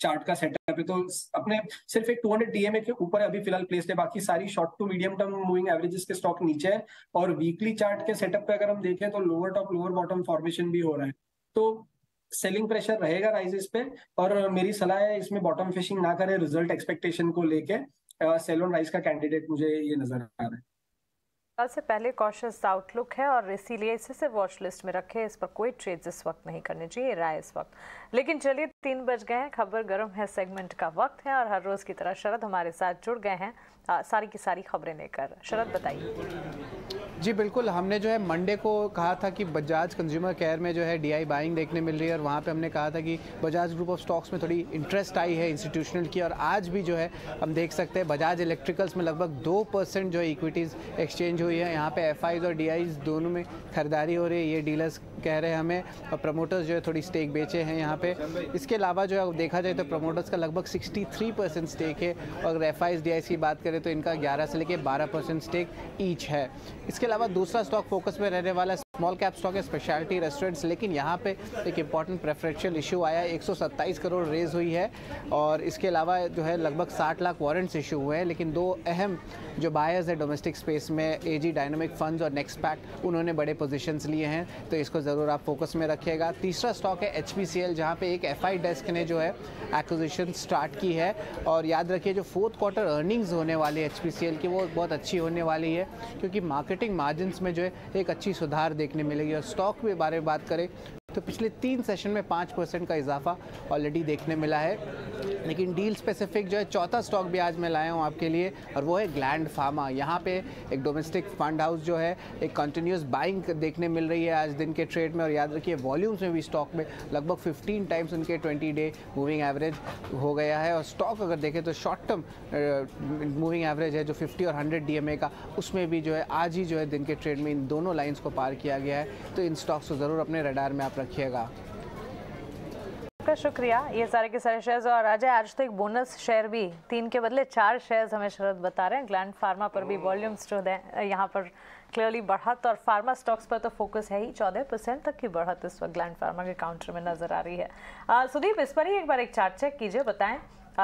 E: चार्ट का सेटअप पे, तो अपने सिर्फ एक 200 DMA के ऊपर अभी फिलहाल प्लेस्ड है, बाकी सारी short to medium term moving averages के स्टॉक नीचे है। और वीकली चार्ट के सेटअप पे अगर हम देखें तो lower top lower bottom formation भी हो रहा है, तो सेलिंग प्रेशर रहेगा राइजेस पे। और मेरी सलाह है इसमें बॉटम फिशिंग ना करें, रिजल्ट एक्सपेक्टेशन को लेके सेल ऑन राइज का कैंडिडेट मुझे ये नजर आ रहा है।
A: कल से पहले कॉशियस आउटलुक है और इसीलिए इसे से वॉच लिस्ट में रखें, इस पर कोई ट्रेड्स इस वक्त नहीं करने चाहिए, राय इस वक्त। लेकिन चलिए 3 बज गए हैं, खबर गर्म है सेगमेंट का वक्त है और हर रोज की तरह शरद हमारे साथ जुड़ गए हैं सारी की सारी खबरें लेकर। शरद बताइए।
J: जी बिल्कुल, हमने जो है मंडे को कहा था कि बजाज कंज्यूमर केयर में जो है DI बाइंग देखने मिल रही है और वहाँ पे हमने कहा था कि बजाज ग्रुप ऑफ स्टॉक्स में थोड़ी इंटरेस्ट आई है इंस्टीट्यूशनल की, और आज भी जो है हम देख सकते हैं बजाज इलेक्ट्रिकल्स में लगभग 2% जो है इक्विटीज़ एक्सचेंज हुई है। यहाँ पे FIs और DIs दोनों में खरीदारी हो रही है, ये डीलर्स कह रहे हैं हमें, और प्रमोटर्स जो है थोड़ी स्टेक बेचे हैं यहाँ पे। इसके अलावा जो है देखा जाए तो प्रमोटर्स का लगभग 63% स्टेक है, और अगर FIs DIs की बात करें तो इनका 11 से लेकर 12% स्टेक ईच है। इसके अलावा दूसरा स्टॉक फोकस में रहने वाला स्मॉल कैप स्टॉक है स्पेशलिटी रेस्टोरेंट्स, लेकिन यहाँ पे एक इंपॉर्टेंट प्रेफरेंशियल इशू आया, 127 करोड़ रेज हुई है, और इसके अलावा जो है लगभग 60 लाख वारंट्स इशू हुए हैं। लेकिन 2 अहम जो बायर्स है डोमेस्टिक स्पेस में, AG डायनामिक फंड्स और नेक्स्ट पैक्ट, उन्होंने बड़े पोजीशंस लिए हैं, तो इसको ज़रूर आप फोकस में रखिएगा। तीसरा स्टॉक है HPCL, जहाँ पे एक FI डेस्क ने जो है एक्विजिशन स्टार्ट की है, और याद रखिए जो 4th क्वार्टर अर्निंग्स होने वाली है HPCL की वो बहुत अच्छी होने वाली है, क्योंकि मार्केटिंग मार्जिन्स में जो है एक अच्छी सुधार देखने मिलेगी। और स्टॉक के बारे में बात करें तो पिछले 3 सेशन में 5% का इजाफा ऑलरेडी देखने मिला है। लेकिन डील स्पेसिफिक जो है चौथा स्टॉक भी आज मैं लाया हूँ आपके लिए, और वो है ग्लैंड फार्मा। यहाँ पे एक डोमेस्टिक फंड हाउस जो है एक कंटिन्यूस बाइंग देखने मिल रही है आज दिन के ट्रेड में, और याद रखिए वॉल्यूम्स में भी स्टॉक में लगभग 15 टाइम्स उनके 20 डे मूविंग एवरेज हो गया है। और स्टॉक अगर देखें तो शॉर्ट टर्म मूविंग एवरेज है जो 50 और 100 DMA का, उसमें भी जो है आज ही जो है दिन के ट्रेड में इन दोनों लाइन्स को पार किया गया है। तो इन स्टॉक्स को ज़रूर अपने रडार में आप रखिएगा।
A: आपका शुक्रिया। ये सारे के सारे शेयर्स, और अजय आज तो एक बोनस शेयर भी 3 के बदले 4 शेयर्स हमें शरद बता रहे हैं। ग्लैंड फार्मा पर भी वॉल्यूम्स जो है यहाँ पर क्लियरली बढ़त, और फार्मा स्टॉक्स पर तो फोकस है ही, 14% तक की बढ़त इस वक्त ग्लैंड फार्मा के काउंटर में नजर आ रही है। सुदीप, इस पर ही एक बार एक चार्ट चेक कीजिए, बताएं।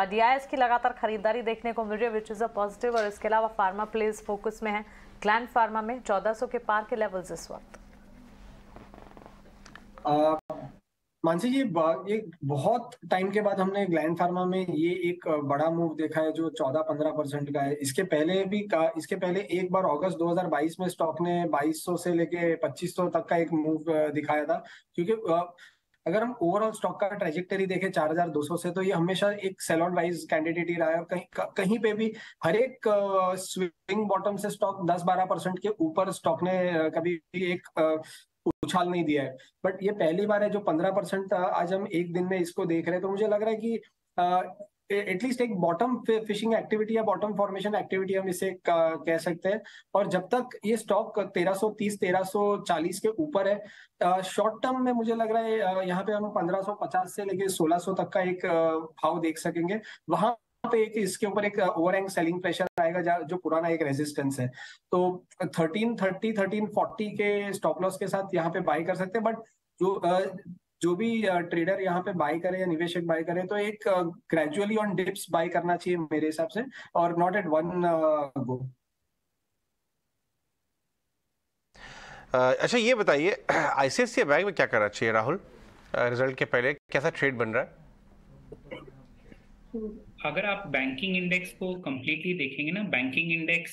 A: DIs की लगातार खरीदारी देखने को मिल रही है विच इज़ अ पॉजिटिव, और इसके अलावा फार्मा प्लेस फोकस में है। ग्लैंड फार्मा में 1400 के पार के लेवल्स इस वक्त।
E: मानसी जी, एक बहुत टाइम के बाद हमने ग्लैंड फार्मा में ये एक बड़ा मूव देखा है जो 14-15% का है। इसके पहले एक बार अगस्त 2022 में स्टॉक ने 2200 से लेके 2500 तक का एक मूव दिखाया था। क्योंकि अगर हम ओवरऑल स्टॉक का ट्रेजेक्टरी देखें 4200 से, तो ये हमेशा एक सेल ऑन राइज कैंडिडेट ही रहा है, और कहीं पे भी हर एक स्विंग बॉटम से स्टॉक 10-12% के ऊपर स्टॉक ने कभी भी एक उछाल नहीं दिया है। बट ये पहली बार है जो 15% आज हम एक दिन में इसको देख रहे हैं। तो मुझे लग रहा है कि एटलीस्ट एक बॉटम फिशिंग एक्टिविटी या बॉटम फॉर्मेशन एक्टिविटी हम इसे कह सकते हैं। और जब तक ये स्टॉक 1330-1340 के ऊपर है, शॉर्ट टर्म में मुझे लग रहा है यहाँ पे हम 1550 से लेके 1600 तक का एक भाव देख सकेंगे। वहां पे एक इसके ऊपर एक ओवरहैंग सेलिंग प्रेशर आएगा जो पुराना एक रेजिस्टेंस है। तो 1330 1340 के स्टॉप लॉस के साथ यहाँ पे बाय कर सकते हैं। बट जो भी ट्रेडर यहाँ पे बाय करे या निवेशक बाय करे, तो एक ग्रेजुअली ऑन डिप्स बाय करना चाहिए मेरे हिसाब से, और नॉट एट वन गो।
B: अच्छा ये बताइए ICICI बैंक में क्या करना चाहिए राहुल, रिजल्ट के पहले कैसा ट्रेड बन रहा है?
F: अगर आप बैंकिंग इंडेक्स को कंप्लीटली देखेंगे ना, banking index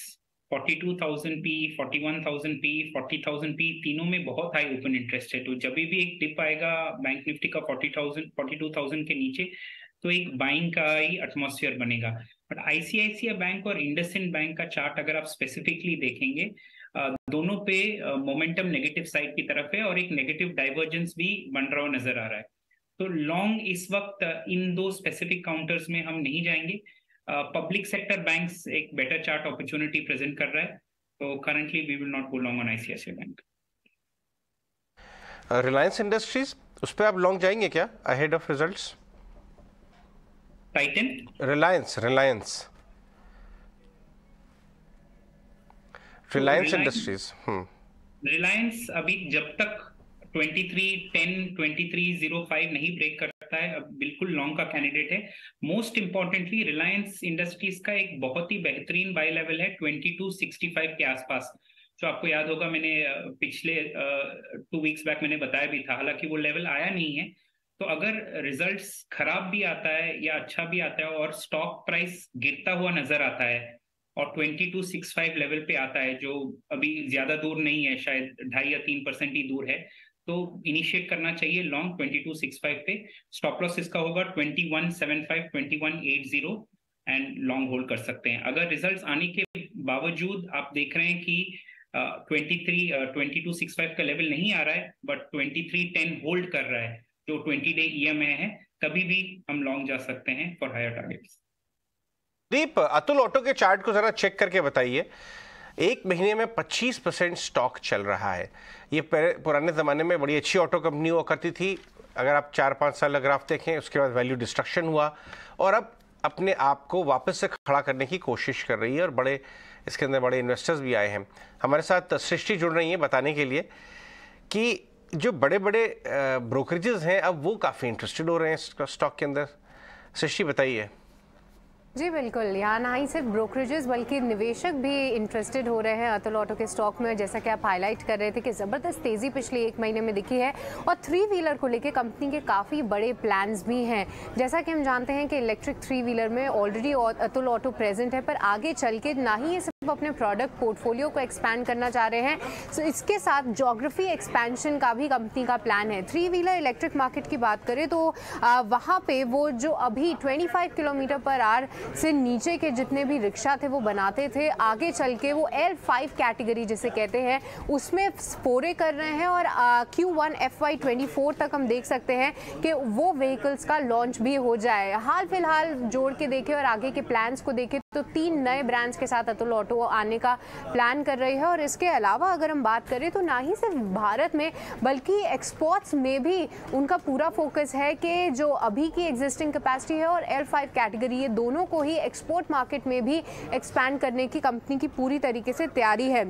F: 42,000 P, 41,000 P, 40,000 P तीनों में बहुत हाई ओपन इंटरेस्ट है। तो जब भी एक डिप आएगा बैंक निफ्टी का 42,000 के नीचे, तो एक बाइंग का ही एटमॉस्फेयर बनेगा। बट ICICI बैंक और इंडसइंड बैंक का चार्ट अगर आप स्पेसिफिकली देखेंगे, दोनों पे मोमेंटम नेगेटिव साइड की तरफ है, और एक नेगेटिव डाइवर्जेंस भी बन रहा नजर आ रहा है। तो लॉन्ग इस वक्त इन 2 स्पेसिफिक काउंटर्स में हम नहीं जाएंगे। पब्लिक सेक्टर बैंक्स एक बेटर चार्ट अपॉर्चुनिटी प्रेजेंट कर रहा है, तो currently we will not go long on ICICI bank.
B: Reliance Industries, उस पर आप लॉन्ग जाएंगे क्या ahead of results?
F: Titan, Reliance Industries. Reliance अभी जब तक 2310 2305 नहीं ब्रेक करता लगता है अब बिल्कुल लॉन्ग का कैंडिडेट है। मोस्ट इंपॉर्टेंटली रिलायंस इंडस्ट्रीज का एक बहुत ही बेहतरीन बाय लेवल है 2265 के आसपास, जो आपको याद होगा मैंने पिछले 2 वीक्स बैक मैंने बताया भी था, हालांकि वो लेवल आया नहीं है। तो अगर रिजल्ट्स खराब भी आता है या अच्छा भी आता है और स्टॉक प्राइस गिरता हुआ नजर आता है और 2265 लेवल पे आता है, जो अभी ज्यादा दूर नहीं है, शायद 2.5 या 3% ही दूर है, तो इनिशिएट करना चाहिए लॉन्ग 2265 पे। स्टॉप लॉस इसका होगा 2175 2180 एंड लॉन्ग होल्ड कर सकते हैं। अगर रिजल्ट्स आने के बावजूद आप देख रहे हैं कि 2265 का लेवल नहीं आ रहा है बट 2310 होल्ड कर रहा है, जो 20 डे EMA है, तभी भी हम लॉन्ग जा सकते हैं for higher targets.
B: Deep, Atul Auto के चार्ट को जरा चेक करके बताइए। एक महीने में 25% स्टॉक चल रहा है। ये पुराने ज़माने में बड़ी अच्छी ऑटो कंपनी हुआ करती थी। अगर आप 4-5 साल ग्राफ देखें, उसके बाद वैल्यू डिस्ट्रक्शन हुआ और अब अपने आप को वापस से खड़ा करने की कोशिश कर रही है और इसके अंदर बड़े इन्वेस्टर्स भी आए हैं। हमारे साथ सृष्टि जुड़ रही है बताने के लिए कि जो बड़े बड़े ब्रोकरेजेस हैं अब वो काफ़ी इंटरेस्टेड हो रहे हैं स्टॉक के अंदर। सृष्टि बताइए।
K: जी बिल्कुल, यहाँ ना ही सिर्फ ब्रोकरेजेस बल्कि निवेशक भी इंटरेस्टेड हो रहे हैं अतुल ऑटो के स्टॉक में। जैसा कि आप हाईलाइट कर रहे थे कि ज़बरदस्त तेज़ी पिछले 1 महीने में दिखी है और 3 व्हीलर को लेके कंपनी के काफ़ी बड़े प्लान्स भी हैं। जैसा कि हम जानते हैं कि इलेक्ट्रिक 3 व्हीलर में ऑलरेडी अतुल ऑटो प्रेजेंट है, पर आगे चल के ना ही ये सिर्फ अपने प्रोडक्ट पोर्टफोलियो को एक्सपैंड करना चाह रहे हैं, तो इसके साथ जोग्राफी एक्सपेंशन का भी कंपनी का प्लान है। 3 व्हीलर इलेक्ट्रिक मार्केट की बात करें तो वहाँ पे वो जो अभी 25 किलोमीटर पर आवर से नीचे के जितने भी रिक्शा थे वो बनाते थे, आगे चल के वो L5 कैटेगरी जिसे कहते हैं उसमें स्पोरे कर रहे हैं और Q1 FY24 तक हम देख सकते हैं कि वो व्हीकल्स का लॉन्च भी हो जाए। हाल फिलहाल जोड़ के देखें और आगे के प्लान्स को देखें तो 3 नए ब्रांड्स के साथ अतुल ऑटो आने का प्लान कर रही है। और इसके अलावा अगर हम बात करें तो ना ही सिर्फ भारत में बल्कि एक्सपोर्ट्स में भी उनका पूरा फोकस है कि जो अभी की एग्जिस्टिंग कैपेसिटी है और L5 कैटेगरी, ये दोनों को ही एक्सपोर्ट मार्केट में भी एक्सपैंड करने की कंपनी की पूरी तरीके से तैयारी है।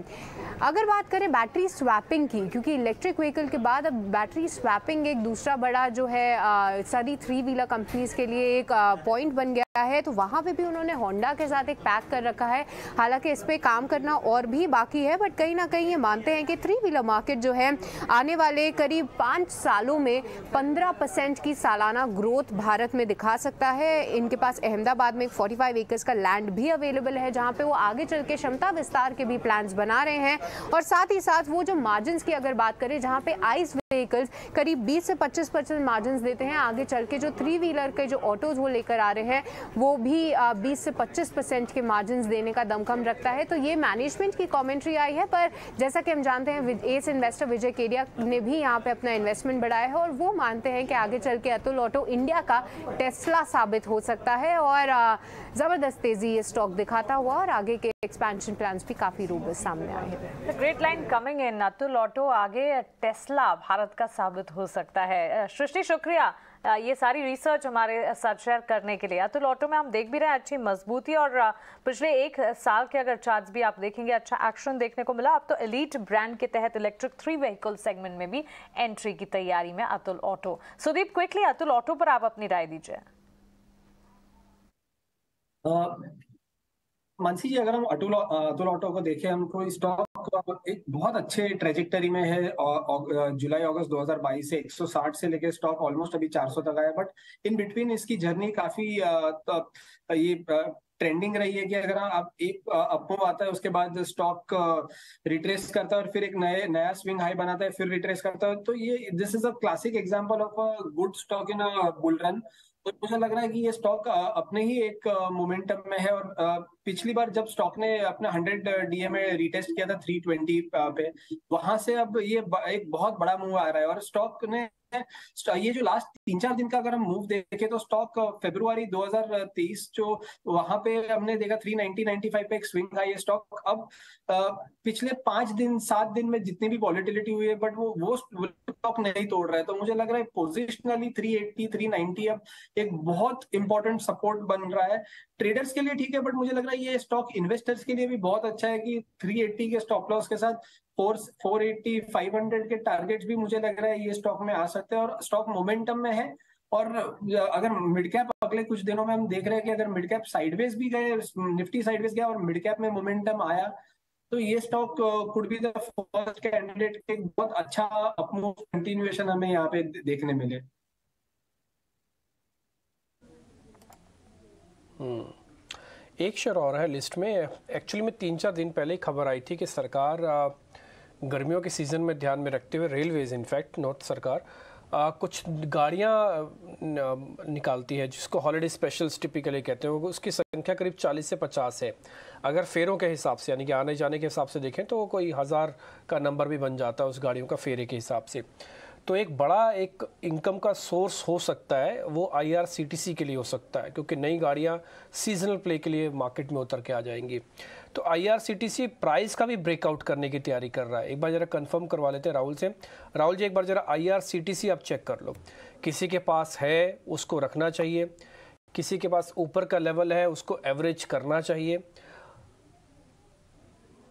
K: अगर बात करें बैटरी स्वैपिंग की, क्योंकि इलेक्ट्रिक व्हीकल के बाद अब बैटरी स्वैपिंग एक दूसरा बड़ा जो है सारी 3 व्हीलर कंपनीज के लिए एक पॉइंट बन गया है, तो वहाँ पे भी उन्होंने होंडा के साथ एक पैक कर रखा है। हालांकि इस पे काम करना और भी बाकी है, बट कहीं ना कहीं ये मानते हैं कि 3 व्हीलर मार्केट जो है आने वाले करीब 5 सालों में 15% की सालाना ग्रोथ भारत में दिखा सकता है। इनके पास अहमदाबाद में 45 एकर्स का लैंड भी अवेलेबल है, जहाँ पे वो आगे चल के क्षमता विस्तार के भी प्लान्स बना रहे हैं। और साथ ही साथ वो जो मार्जिन्स की अगर बात करें, जहाँ पे आइस व्हीकल्स करीब 20 से 25% मार्जिन्स देते हैं, आगे चल के जो 3 व्हीलर के जो ऑटोज वो लेकर आ रहे हैं वो भी 20 से 25% के मार्जिन्स देने का दमखम रखता है। तो ये मैनेजमेंट की कमेंट्री आई है, पर जैसा कि हम जानते हैं एस इन्वेस्टर विजय केडिया ने भी यहाँ पे अपना इन्वेस्टमेंट बढ़ाया है और वो मानते हैं कि आगे चल के अतुल ऑटो इंडिया का टेस्ला साबित हो सकता है और जबरदस्त तेजी ये स्टॉक दिखाता हुआ और आगे के एक्सपेंशन प्लान्स भी काफी रोबस्ट सामने आए हैं।
A: Great line coming in, Atul auto आगे टेस्ला भारत का साबित हो सकता है। सृष्टि, शुक्रिया ये सारी रिसर्च हमारे साथ शेयर करने के लिए। अतुल ऑटो में हम देख भी रहे हैं अच्छी मजबूती और पिछले 1 साल के अगर चार्ट्स भी आप देखेंगे अच्छा एक्शन देखने को मिला। अब तो एलीट ब्रांड के तहत इलेक्ट्रिक 3 व्हीकल सेगमेंट में भी एंट्री की तैयारी में Atul auto. Sudeep, quickly Atul auto पर आप अपनी राय दीजिए।
E: मानसी जी, अगर हम अतुल ऑटो को देखें, हमको स्टॉक एक बहुत अच्छे ट्रेजेक्टरी में है। जुलाई अगस्त 2022 से 160 से लेकर स्टॉक ऑलमोस्ट अभी 400 तक आया, बट इन बिटवीन इसकी जर्नी काफी ये ट्रेंडिंग रही है कि अगर आप एक अपमूव आता है उसके बाद स्टॉक रिट्रेस करता है और फिर एक नया स्विंग हाई बनाता है, फिर रिट्रेस करता है। तो ये this is a classic example of a good stock in a bull run. तो मुझे लग रहा है कि ये स्टॉक अपने ही एक मोमेंटम में है और पिछली बार जब स्टॉक ने अपना 100 DMA रिटेस्ट किया था 320 पे, वहां से अब ये एक बहुत बड़ा मूव आ रहा है और स्टॉक ने ये जो लास्ट 3-4 दिन का अगर हम मूव देखें तो स्टॉक फरवरी 2023 जो वहां पे हमने देखा 390-95 पे एक स्विंग आई है स्टॉक। अब पिछले 7 दिन में जितनी भी वॉलेटिलिटी हुई है बट वो स्टॉक नहीं तोड़ रहा है। तो मुझे लग रहा है पोजिशनली 380-390 अब एक बहुत इंपॉर्टेंट सपोर्ट बन रहा है। ट्रेडर्स के लिए ठीक है, बट मुझे लग रहा है ये स्टॉक इन्वेस्टर्स के लिए भी बहुत अच्छा है कि 380 के स्टॉप लॉस के साथ 480-500 के टारगेट्स भी मुझे लग रहा है ये स्टॉक में आ सकते हैं और स्टॉक मोमेंटम में है और अगर मिड कैप अगले कुछ दिनों में हम देख रहे हैं कि अगर मिड कैप साइडवेज भी गए, निफ्टी साइडवेज गया और मिड कैप में मोमेंटम आया, तो ये stock could be the first candidate के बहुत अच्छा अपमूव कंटिन्यूएशन हमें यहाँ पे देखने मिले।
D: एक शेयर और है लिस्ट में। एक्चुअली में 3-4 दिन पहले खबर आई थी कि सरकार गर्मियों के सीज़न में ध्यान में रखते हुए, रेलवेज इनफैक्ट नॉट सरकार, कुछ गाड़ियाँ निकालती है जिसको हॉलिडे स्पेशल्स टिपिकली कहते हैं। उसकी संख्या करीब 40 से 50 है। अगर फेरों के हिसाब से यानी कि आने जाने के हिसाब से देखें तो कोई 1000 का नंबर भी बन जाता है उस गाड़ियों का फेरे के हिसाब से। तो एक बड़ा एक इनकम का सोर्स हो सकता है, वो IRCTC के लिए हो सकता है, क्योंकि नई गाड़ियाँ सीजनल प्ले के लिए मार्केट में उतर के आ जाएंगी। तो IRCTC प्राइस का भी ब्रेकआउट करने की तैयारी कर रहा है। एक बार ज़रा कंफर्म करवा लेते हैं राहुल से। राहुल जी, एक बार ज़रा IRCTC आप चेक कर लो। किसी के पास है उसको रखना चाहिए, किसी के पास ऊपर का लेवल है उसको एवरेज करना चाहिए।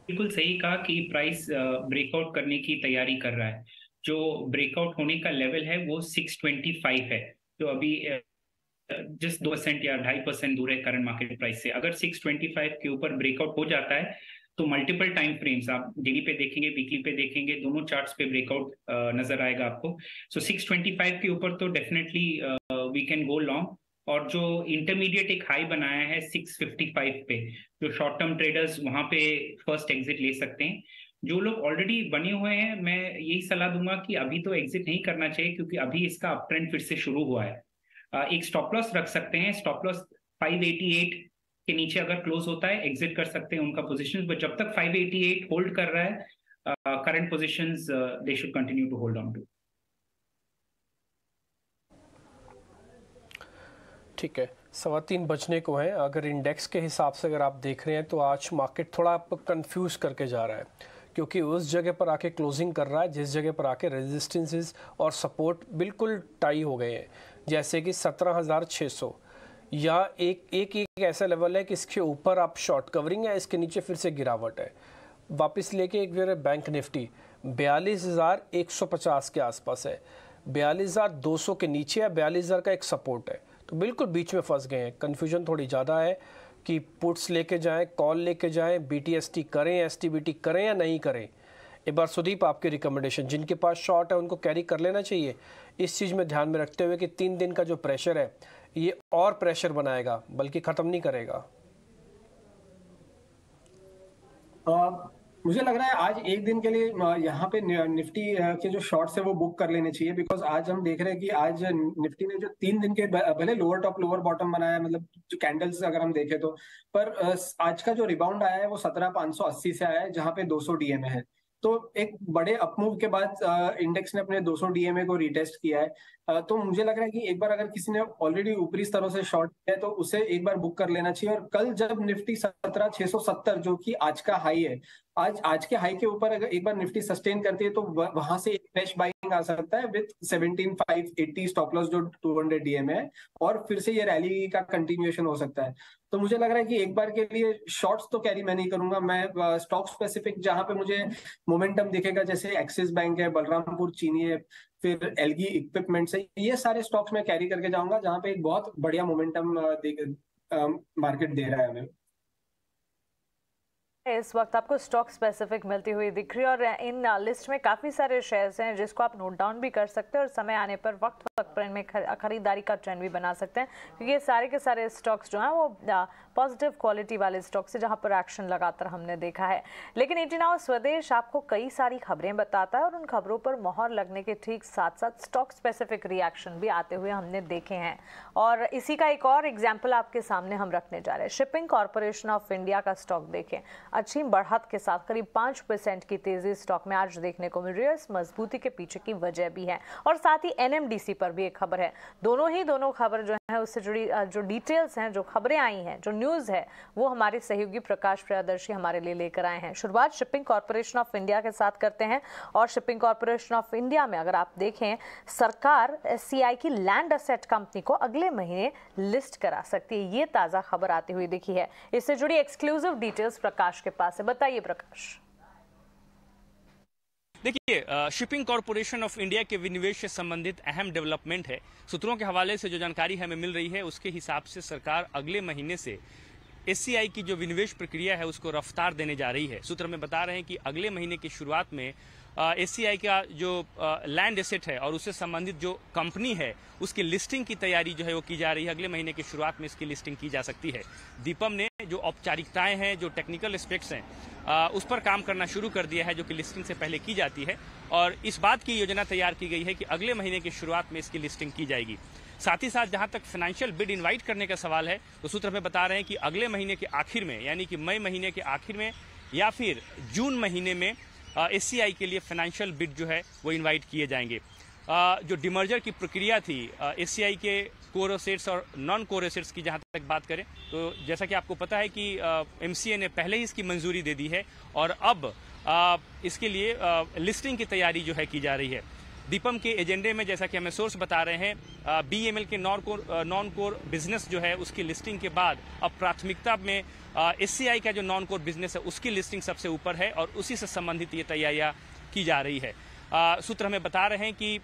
F: बिल्कुल सही कहा कि प्राइस ब्रेकआउट करने की तैयारी कर रहा है। जो ब्रेकआउट होने का लेवल है वो 625 है, जो अभी जस्ट 2% या 2.5% दूर है करंट मार्केट प्राइस से। अगर 625 के ऊपर ब्रेकआउट हो जाता है तो मल्टीपल टाइम फ्रेम्स, आप डेली पे देखेंगे, वीकली पे देखेंगे, दोनों चार्ट्स पे ब्रेकआउट नजर आएगा आपको। सो 625 के ऊपर तो definitely we can go long. और जो इंटरमीडिएट एक हाई बनाया है 655 पे, जो शॉर्ट टर्म ट्रेडर्स वहां पे फर्स्ट एग्जिट ले सकते हैं। जो लोग ऑलरेडी बने हुए हैं, मैं यही सलाह दूंगा कि अभी तो एग्जिट नहीं करना चाहिए, क्योंकि अभी इसका अप ट्रेंड फिर से शुरू हुआ है। एक स्टॉप लॉस रख सकते हैं। स्टॉप लॉस 588 के नीचे अगर क्लोज होता है एग्जिट कर सकते हैं उनका पोजीशंस, बट जब तक 588 होल्ड कर रहा है current positions they should continue to hold on to.
D: ठीक है, 3:15 बजने को है। अगर इंडेक्स के हिसाब से अगर आप देख रहे हैं तो आज मार्केट थोड़ा कंफ्यूज करके जा रहा है, क्योंकि उस जगह पर आके क्लोजिंग कर रहा है जिस जगह पर आके रेजिस्टेंसेस और सपोर्ट बिल्कुल टाई हो गए हैं, जैसे कि 17,600 या एक ऐसा लेवल है कि इसके ऊपर आप शॉर्ट कवरिंग है, इसके नीचे फिर से गिरावट है। वापस लेके एक बार बैंक निफ्टी 42,150 के आसपास है, 42,200 के नीचे है, 42,000 का एक सपोर्ट है। तो बिल्कुल बीच में फंस गए हैं। कन्फ्यूजन थोड़ी ज़्यादा है कि पुट्स लेके जाएं, कॉल लेके जाएं, BTST करें, STBT करें या नहीं करें। एक बार सुदीप, आपकी रिकमेंडेशन, जिनके पास शॉर्ट है उनको कैरी कर लेना चाहिए, इस चीज़ में ध्यान में रखते हुए कि 3 दिन का जो प्रेशर है ये और प्रेशर बनाएगा, बल्कि ख़त्म नहीं करेगा।
E: मुझे लग रहा है आज एक दिन के लिए यहाँ पे निफ्टी के जो शॉर्ट्स है वो बुक कर लेने चाहिए, बिकॉज आज हम देख रहे हैं कि आज निफ्टी ने जो 3 दिन के भले लोअर टॉप लोअर बॉटम बनाया है, मतलब जो कैंडल्स अगर हम देखें तो, पर आज का जो रिबाउंड आया है वो 17,580 से आया है, जहाँ पे 200 DMA है। तो एक बड़े अपमूव के बाद इंडेक्स ने अपने 200 DMA को रिटेस्ट किया है। तो मुझे लग रहा है कि एक बार अगर किसी ने ऑलरेडी ऊपरी स्तरों से शॉर्ट किया है तो उसे एक बार बुक कर लेना चाहिए। और कल जब निफ्टी 17,670 जो कि आज का हाई है, आज के हाई के ऊपर अगर एक बार निफ्टी सस्टेन करती है तो वहां से एक फ्रेश बाइंग आ सकता है विद 17,580 स्टॉप लॉस जो 200 DMA है, और फिर से ये रैली का कंटिन्यूएशन हो सकता है। तो मुझे लग रहा है कि एक बार के लिए शॉर्ट्स तो कैरी मैं नहीं करूंगा। मैं स्टॉक स्पेसिफिक जहां पे मुझे मोमेंटम दिखेगा, जैसे एक्सिस बैंक है, बलरामपुर चीनी है, फिर एलगी इक्विपमेंट्स है, ये सारे स्टॉक्स में कैरी करके जाऊंगा जहां पे एक बहुत बढ़िया मोमेंटम मार्केट दे रहा है हमें।
A: इस वक्त आपको स्टॉक स्पेसिफिक मिलती हुई दिख रही है, और इन लिस्ट में काफ़ी सारे शेयर्स हैं जिसको आप नोट डाउन भी कर सकते हैं और समय आने पर वक्त पर इनमें खरीदारी का ट्रेंड भी बना सकते हैं, क्योंकि ये सारे के सारे स्टॉक्स जो हैं वो पॉजिटिव क्वालिटी वाले स्टॉक्स हैं जहां पर एक्शन लगातार हमने देखा है। लेकिन 18 आवर्स स्वदेश आपको कई सारी खबरें बताता है और उन खबरों पर मोहर लगने के ठीक साथ साथ स्टॉक स्पेसिफिक रिएक्शन भी आते हुए हमने देखे हैं। और इसी का एक और एग्जाम्पल आपके सामने हम रखने जा रहे हैं। शिपिंग कॉर्पोरेशन ऑफ इंडिया का स्टॉक देखें, अच्छी बढ़त के साथ करीब 5% की तेजी स्टॉक में आज देखने को मिल रही है। इस मजबूती के पीछे की वजह भी है, और साथ ही NMDC पर भी एक खबर है। दोनों खबर जो है उससे जुड़ी जो डिटेल्स हैं, जो खबरें आई हैं, जो न्यूज़ है, वो हमारे सहयोगी प्रकाश प्रियदर्शी हमारे लिए लेकर आए हैं। शुरुआत शिपिंग कॉर्पोरेशन ऑफ इंडिया के साथ करते हैं, और शिपिंग कॉर्पोरेशन ऑफ इंडिया में अगर आप देखें, सरकार SCI की लैंड असेट कंपनी को अगले महीने लिस्ट करा सकती है। ये ताज़ा खबर आती हुई दिखी है। इससे जुड़ी एक्सक्लूसिव डिटेल्स प्रकाश के पास है। बताइए प्रकाश।
L: देखिए, शिपिंग कॉरपोरेशन ऑफ इंडिया के विनिवेश से संबंधित अहम डेवलपमेंट है। सूत्रों के हवाले से जो जानकारी हमें मिल रही है उसके हिसाब से सरकार अगले महीने से एससीआई की जो विनिवेश प्रक्रिया है उसको रफ्तार देने जा रही है। सूत्र में बता रहे हैं कि अगले महीने की शुरुआत में एससीआई का जो लैंड एसेट है और उससे संबंधित जो कंपनी है उसकी लिस्टिंग की तैयारी जो है वो की जा रही है। अगले महीने की शुरुआत में इसकी लिस्टिंग की जा सकती है। दीपम ने जो औपचारिकताएं हैं, जो टेक्निकल एस्पेक्ट्स हैं, उस पर काम करना शुरू कर दिया है, जो कि लिस्टिंग से पहले की जाती है, और इस बात की योजना तैयार की गई है कि अगले महीने की शुरुआत में इसकी लिस्टिंग की जाएगी। साथ ही साथ जहां तक फाइनेंशियल बिड इनवाइट करने का सवाल है तो सूत्र में बता रहे हैं कि अगले महीने के आखिर में, यानी कि मई महीने के आखिर में या फिर जून महीने में एससीआई के लिए फाइनेंशियल बिड जो है वो इनवाइट किए जाएंगे। जो डिमर्जर की प्रक्रिया थी एससीआई के कोर एसेट्स और नॉन कोर एसेट्स की जहां तक बात करें तो जैसा कि आपको पता है कि एमसीए ने पहले ही इसकी मंजूरी दे दी है और अब इसके लिए लिस्टिंग की तैयारी जो है की जा रही है। दीपम के एजेंडे में, जैसा कि हमें सोर्स बता रहे हैं, बीएमएल के नॉन कोर बिजनेस जो है उसकी लिस्टिंग के बाद अब प्राथमिकता में एससीआई का जो नॉन कोर बिजनेस है उसकी लिस्टिंग सबसे ऊपर है और उसी से संबंधित ये तैयारियां की जा रही है। सूत्र हमें बता रहे हैं कि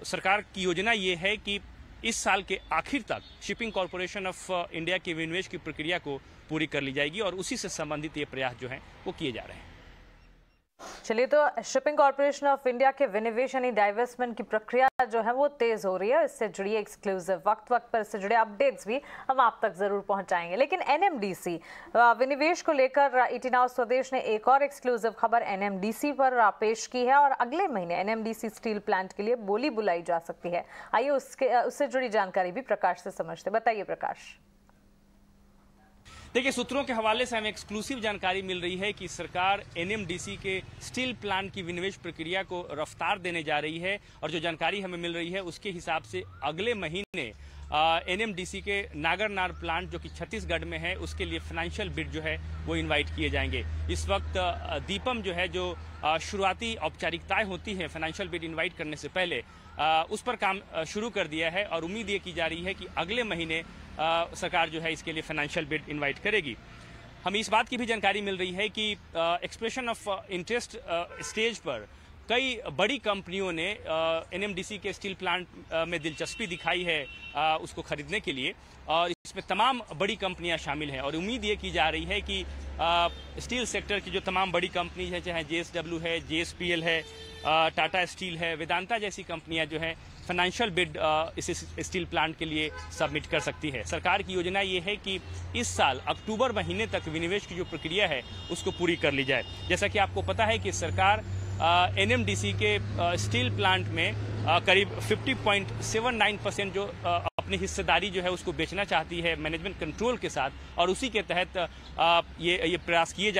L: सरकार की योजना ये है कि इस साल के आखिर तक शिपिंग कॉरपोरेशन ऑफ इंडिया के विनिवेश की प्रक्रिया को पूरी कर ली जाएगी और उसी से संबंधित ये प्रयास जो हैं वो किए जा रहे हैं।
A: चलिए, तो शिपिंग कॉर्पोरेशन ऑफ इंडिया के विनिवेश यानी डाइवेस्टमेंट की प्रक्रिया जो है वो तेज हो रही है। इससे जुड़ी एक्सक्लूसिव वक्त पर इससे जुड़े अपडेट्स भी हम आप तक जरूर पहुंचाएंगे। लेकिन एनएमडीसी विनिवेश को लेकर ईटी नाउ स्वदेश ने एक और एक्सक्लूसिव खबर एनएमडीसी पर पेश की है और अगले महीने एनएमडीसी स्टील प्लांट के लिए बोली बुलाई जा सकती है। आइए उससे जुड़ी जानकारी भी प्रकाश से समझते। बताइए प्रकाश।
L: देखिए, सूत्रों के हवाले से हमें एक्सक्लूसिव जानकारी मिल रही है कि सरकार एनएमडीसी के स्टील प्लांट की विनिवेश प्रक्रिया को रफ्तार देने जा रही है और जो जानकारी हमें मिल रही है उसके हिसाब से अगले महीने एनएमडीसी के नागरनार प्लांट जो कि छत्तीसगढ़ में है उसके लिए फाइनेंशियल बिड जो है वो इनवाइट किए जाएंगे। इस वक्त दीपम जो है, जो शुरुआती औपचारिकताएं होती हैं फाइनेंशियल बिड इनवाइट करने से पहले, उस पर काम शुरू कर दिया है और उम्मीद ये की जा रही है कि अगले महीने सरकार जो है इसके लिए फाइनेंशियल बिड इनवाइट करेगी। हमें इस बात की भी जानकारी मिल रही है कि एक्सप्रेशन ऑफ इंटरेस्ट स्टेज पर कई बड़ी कंपनियों ने एनएमडीसी के स्टील प्लांट में दिलचस्पी दिखाई है उसको खरीदने के लिए और इसमें तमाम बड़ी कंपनियां शामिल हैं और उम्मीद ये की जा रही है कि स्टील सेक्टर की जो तमाम बड़ी कंपनी है, चाहे जेएसडब्ल्यू है, जेएसपीएल है, टाटा स्टील है, वेदांता जैसी कंपनियां जो हैं फाइनेंशियल बिड इस स्टील प्लांट के लिए सबमिट कर सकती है। सरकार की योजना ये है कि इस साल अक्टूबर महीने तक विनिवेश की जो प्रक्रिया है उसको पूरी कर ली जाए। जैसा कि आपको पता है कि सरकार एनएमडीसी के स्टील प्लांट में करीब 50.79% जो अपनी हिस्सेदारी जो है उसको बेचना चाहती है मैनेजमेंट कंट्रोल के साथ और उसी के तहत ये प्रयास किए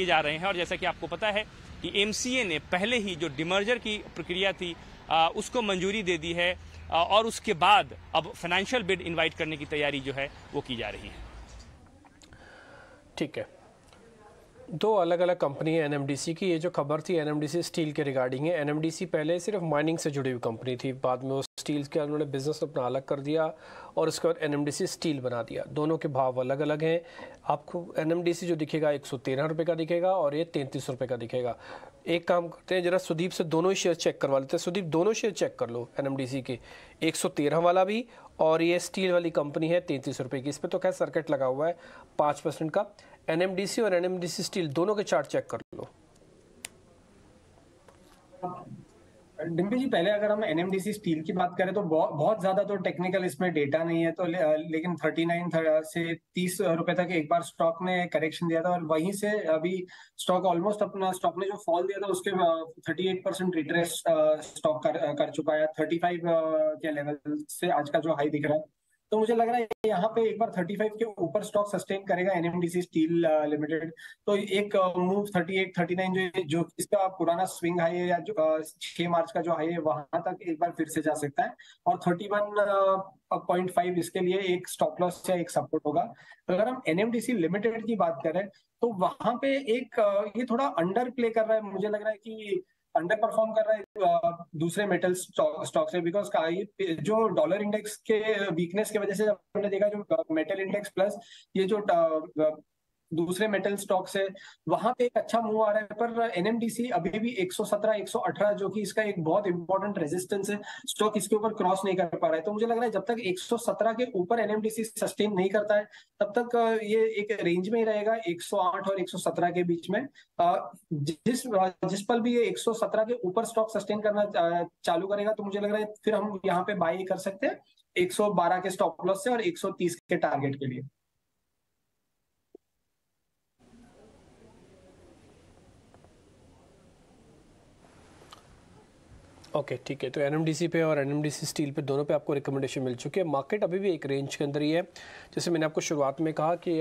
L: जा रहे हैं। और जैसा कि आपको पता है कि एमसीए ने पहले ही जो डिमर्जर की प्रक्रिया थी उसको मंजूरी दे दी है और उसके बाद अब फाइनेंशियल बिड इनवाइट करने की तैयारी जो है वो की जा रही है।
D: ठीक है, दो अलग अलग कंपनी है एनएमडीसी की। ये जो खबर थी एनएमडीसी स्टील के रिगार्डिंग है। एनएमडीसी पहले सिर्फ माइनिंग से जुड़ी हुई कंपनी थी, बाद में वो स्टील के उन्होंने बिजनेस अपना अलग कर दिया और उसके बाद एनएमडीसी स्टील बना दिया। दोनों के भाव अलग अलग हैं। आपको एनएमडीसी जो दिखेगा 113 रुपये का दिखेगा और ये 33 रुपये का दिखेगा। एक काम करते हैं, जरा सुदीप से दोनों ही शेयर चेक करवा लेते हैं। सुदीप, दोनों शेयर चेक कर लो एनएमडीसी के, 113 वाला भी और ये स्टील वाली कंपनी है 33 रुपये की। इस पर तो खैर सर्किट लगा हुआ है 5% का। एनएमडीसी और एनएमडीसी स्टील दोनों के चार्ट चेक कर लो।
E: डिम्पी जी, पहले अगर हम एनएमडीसी स्टील की बात करें तो बहुत ज्यादा तो टेक्निकल इसमें डेटा नहीं है, तो लेकिन 39 से 30 रुपए तक एक बार स्टॉक ने करेक्शन दिया था और वहीं से अभी स्टॉक ऑलमोस्ट अपना स्टॉक ने जो फॉल दिया था उसके 38% रिट्रेस स्टॉक कर चुका है 35 के लेवल से आज का जो हाई दिख रहा है। तो मुझे लग रहा है यहाँ पे एक बार 35 के ऊपर स्टॉक सस्टेन करेगा एनएमडीसी स्टील लिमिटेड। तो एक मूव 38, 39 जो इसका पुराना स्विंग हाई है या जो 6 मार्च का जो हाई है वहां तक एक बार फिर से जा सकता है और 31.5 इसके लिए एक स्टॉप लॉस या एक सपोर्ट होगा। अगर हम एनएमडीसी लिमिटेड की बात करें तो वहां पे एक ये थोड़ा अंडर प्ले कर रहा है, मुझे लग रहा है कि अंडर परफॉर्म कर रहा है दूसरे मेटल स्टॉक से, बिकॉज जो डॉलर इंडेक्स के वीकनेस की वजह से हमने देखा जो मेटल इंडेक्स प्लस ये जो दूसरे मेटल स्टॉक से, वहां पे एक अच्छा मूव आ रहा है। पर एनएमडीसी अभी भी 117 118 जो कि इसका एक बहुत इंपॉर्टेंट रेजिस्टेंस है, स्टॉक इसके ऊपर क्रॉस नहीं कर पा रहा है। तो मुझे लग रहा है जब तक 117 के ऊपर एनएमडीसी सस्टेन नहीं करता है तब तक ये एक रेंज में ही रहेगा 108 और 117 के बीच में। जिस पल भी ये 117 के ऊपर स्टॉक सस्टेन करना चालू करेगा तो मुझे लग रहा है फिर हम यहाँ पे बाई कर सकते हैं 112 के स्टॉप लॉस से और 130 के टारगेट के लिए।
D: ओके ठीक है, तो एनएमडीसी पे और एनएमडीसी स्टील पे दोनों पे आपको रिकमेंडेशन मिल चुकी है। मार्केट अभी भी एक रेंज के अंदर ही है। जैसे मैंने आपको शुरुआत में कहा कि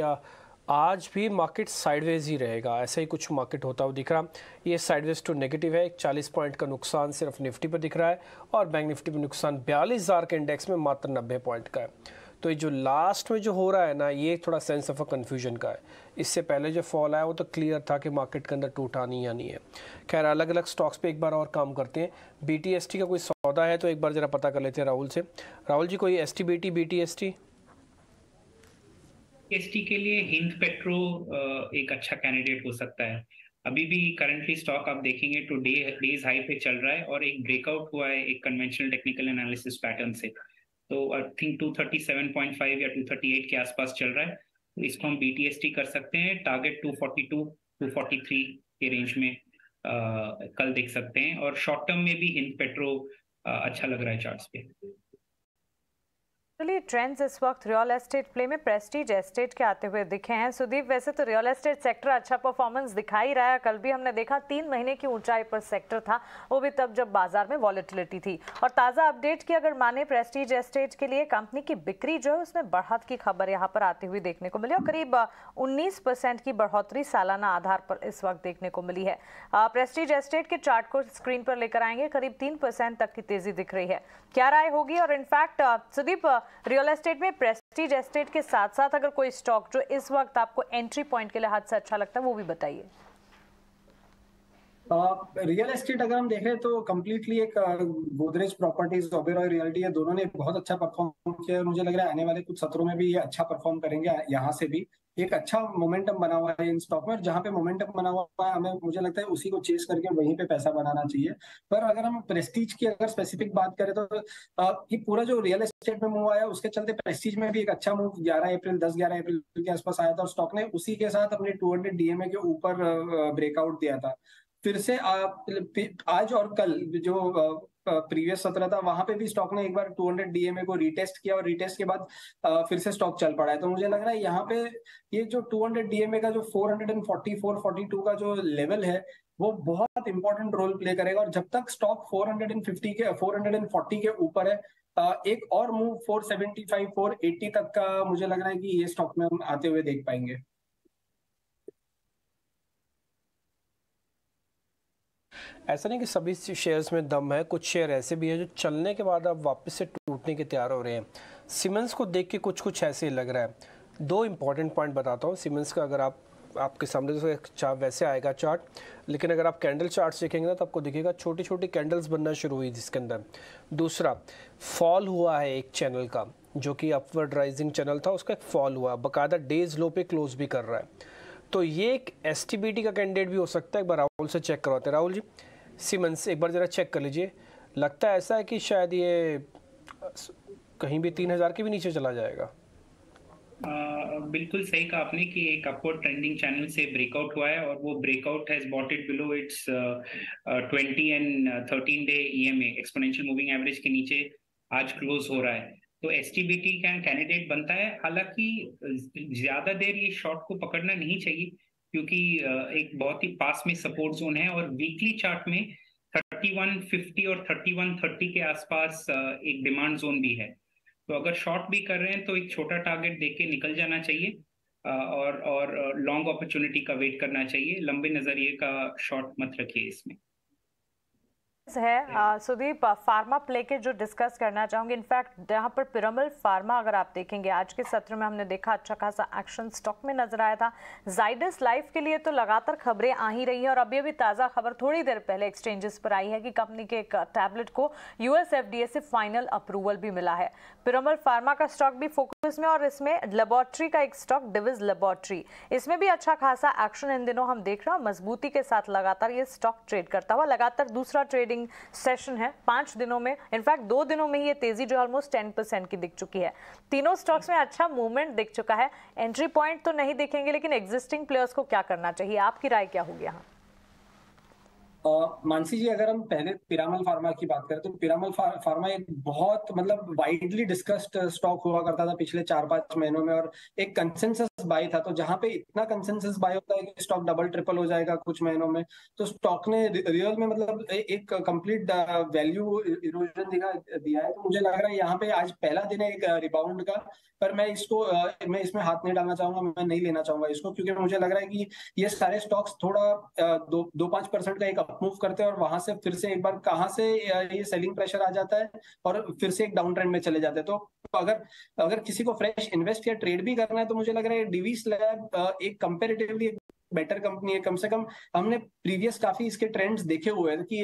D: आज भी मार्केट साइडवेज ही रहेगा, ऐसा ही कुछ मार्केट होता हुआ दिख रहा। ये साइडवेज टू नेगेटिव है। 40 पॉइंट का नुकसान सिर्फ निफ्टी पर दिख रहा है और बैंक निफ्टी पर नुकसान 42,000 के इंडेक्स में मात्र 90 पॉइंट का है। तो ये जो लास्ट में जो हो रहा है ना, ये थोड़ा सेंस ऑफ अ कन्फ्यूजन का है। इससे पहले जो फॉल आया वो तो क्लियर था कि मार्केट के अंदर टूटा नहीं या नहीं है। खैर अलग अलग स्टॉक्स पे एक बार और काम करते हैं। बीटीएसटी का कोई सौदा है तो एक बार जरा पता कर लेते हैं राहुल से। राहुल जी, कोई एसटी बीटीएसटी
F: के लिए हिंद पेट्रो एक अच्छा कैंडिडेट हो सकता है। अभी भी करंटली स्टॉक आप देखेंगे तो डेज हाई पे चल रहा है और एक ब्रेकआउट हुआ है एक कन्वेंशनल टेक्निकल एनालिसिस पैटर्न से। तो आई थिंक 237.5 या 238 के आसपास चल रहा है, तो इसको हम बीटीएसटी कर सकते हैं। टारगेट 242 243 के रेंज में कल देख सकते हैं। और शॉर्ट टर्म में भी हिंद पेट्रो अच्छा लग रहा है चार्ट्स पे।
A: चलिए, ट्रेंड्स इस वक्त रियल एस्टेट प्ले में प्रेस्टीज एस्टेट के आते हुए दिखे हैं। सुदीप, वैसे तो रियल एस्टेट सेक्टर अच्छा परफॉर्मेंस दिखा ही रहा है। कल भी हमने देखा 3 महीने की ऊंचाई पर सेक्टर था, वो भी तब जब बाजार में वॉलेटिलिटी थी। और ताज़ा अपडेट की अगर माने प्रेस्टीज एस्टेट के लिए, कंपनी की बिक्री जो है उसमें बढ़त की खबर यहाँ पर आती हुई देखने को मिली और करीब 19% की बढ़ोतरी सालाना आधार पर इस वक्त देखने को मिली है। प्रेस्टीज एस्टेट के चार्ट को स्क्रीन पर लेकर आएंगे। करीब 3% तक की तेजी दिख रही है। क्या राय होगी? और इनफैक्ट सुदीप, रियल एस्टेट में प्रेस्टीज एस्टेट के साथ साथ अगर कोई स्टॉक जो इस वक्त आपको एंट्री पॉइंट के लिहाज से अच्छा लगता है वो भी बताइए।
E: रियल एस्टेट अगर हम देखें तो कंप्लीटली एक गोदरेज प्रॉपर्टीज, ओबेरॉय रियल्टी, है दोनों ने बहुत अच्छा परफॉर्म किया और मुझे लग रहा है आने वाले कुछ सत्रों में भी ये अच्छा परफॉर्म करेंगे। यहाँ से भी एक अच्छा मोमेंटम बना हुआ है इन स्टॉक में, और जहाँ पे मोमेंटम बना हुआ है हमें मुझे लगता है उसी को चेस करके वहीं पे पैसा बनाना चाहिए। पर अगर हम प्रेस्टीज की अगर स्पेसिफिक बात करें तो ये पूरा जो रियल एस्टेट में मूव आया उसके चलते प्रेस्टीज में भी एक अच्छा मूव 10-11 अप्रैल के आसपास आया था और स्टॉक ने उसी के साथ अपने 200 डीएमए के ऊपर ब्रेकआउट दिया था। फिर से आज और कल जो प्रीवियस सत्र था वहां पे भी स्टॉक ने एक बार 200 डीएमए को रीटेस्ट किया और रीटेस्ट के बाद फिर से स्टॉक चल पड़ा है। तो मुझे लग रहा है यहाँ पे ये जो 200 डीएमए का जो 442 का जो लेवल है वो बहुत इंपॉर्टेंट रोल प्ले करेगा। और जब तक स्टॉक 440 के ऊपर है, एक और मूव 475 480 तक का मुझे लग रहा है कि ये स्टॉक में हम आते हुए देख पाएंगे।
D: ऐसा नहीं कि सभी शेयर्स में दम है, कुछ शेयर ऐसे भी है जो चलने के बाद अब वापस से टूटने के तैयार हो रहे हैं। सीमेंस को देख के कुछ ऐसे लग रहा है। 2 इंपॉर्टेंट पॉइंट बताता हूँ सीमेंस का। अगर आपके सामने तो वैसे आएगा चार्ट, लेकिन अगर आप कैंडल चार्ट देखेंगे ना तो आपको दिखेगा छोटी छोटी कैंडल्स बनना शुरू हुई जिसके अंदर। दूसरा, फॉल हुआ है एक चैनल का जो कि अपवर्ड राइजिंग चैनल था, उसका एक फॉल हुआ, बकायदा डेज लो पे क्लोज भी कर रहा है। तो ये एक एसटीबीटी का कैंडिडेट भी हो सकता है। एक बार राहुल से चेक करवाते हैं। राहुल जी, सीमेंस एक बार जरा चेक कर लीजिए। लगता है ऐसा है कि शायद ये कहीं भी 3000 के भी नीचे चला जाएगा।
F: बिल्कुल सही कहा आपने कि एक अपवर्ड ट्रेंडिंग चैनल से ब्रेकआउट हुआ है और वो breakout has bought it below it's 20 and 13 day EMA exponential moving average के नीचे आज क्लोज हो रहा है। तो एसटीबीटी का कैंडिडेट बनता है। हालांकि ज्यादा देर ये शॉर्ट को पकड़ना नहीं चाहिए क्योंकि एक बहुत ही पास में सपोर्ट जोन है और वीकली चार्ट में 3150 और 3130 के आसपास एक डिमांड जोन भी है। तो अगर शॉर्ट भी कर रहे हैं तो एक छोटा टारगेट देख के निकल जाना चाहिए और लॉन्ग अपॉर्चुनिटी का वेट करना चाहिए। लंबे नजरिए का शॉर्ट मत रखिए इसमें।
A: है सुदीप, फार्मा प्ले के जो डिस्कस करना चाहूंगी। इनफैक्ट यहाँ पर पिरामल फार्मा अगर आप देखेंगे आज के सत्र में हमने देखा अच्छा खासा एक्शन स्टॉक में नजर आया था। जाइडस लाइफ के लिए तो लगातार खबरें आ ही रही है और अभी अभी ताजा खबर थोड़ी देर पहले एक्सचेंजेस पर आई है कि कंपनी के एक टैबलेट को यूएस एफडीए से फाइनल अप्रूवल भी मिला है। पिरामल फार्मा का स्टॉक भी फोकस में और इसमें लेबोरेटरी का एक स्टॉक डिविज लेबोरेटरी, इसमें भी अच्छा खासा एक्शन इन दिनों हम देख रहे हैं। मजबूती के साथ लगातार ये स्टॉक ट्रेड करता हुआ लगातार दूसरा ट्रेडिंग सेशन है 5 दिनों में। इनफैक्ट 2 दिनों में ही ये तेजी जो ऑलमोस्ट 10% की दिख चुकी है। तीनों स्टॉक्स में अच्छा मूवमेंट दिख चुका है। एंट्री पॉइंट तो नहीं देखेंगे, लेकिन एग्जिस्टिंग प्लेयर्स को क्या करना चाहिए, आपकी राय क्या होगी यहाँ?
E: मानसी जी, अगर हम पहले पिरामल फार्मा की बात करें तो पिरामल फार्मा एक बहुत मतलब वाइडली डिस्कस्ड स्टॉक हुआ करता था पिछले 4-5 महीनों में और एक कंसेंसस बाय था। तो जहां पे इतना कंसेंसस बाय होता है कि स्टॉक डबल ट्रिपल हो जाएगा कुछ महीनों में, तो स्टॉक ने रियल में मतलब एक कंप्लीट वैल्यू इरोजन दिया है। तो मुझे लग रहा है यहाँ पे आज पहला दिन है एक रिबाउंड का, पर मैं इसमें हाथ नहीं डालना चाहूंगा, मैं नहीं लेना चाहूंगा इसको, क्योंकि मुझे लग रहा है कि ये सारे स्टॉक्स थोड़ा 2-5% का एक अपमूव करते हैं और वहां से फिर से एक बार कहां से ये सेलिंग प्रेशर आ जाता है और फिर से एक डाउन ट्रेंड में चले जाते हैं। तो अगर किसी को फ्रेश इन्वेस्ट या ट्रेड भी करना है तो मुझे लग रहा है डिवीज लैब एक कंपैरेटिवली बेटर कंपनी है। कम से कम हमने प्रीवियस काफी इसके ट्रेंड्स देखे हुए हैं कि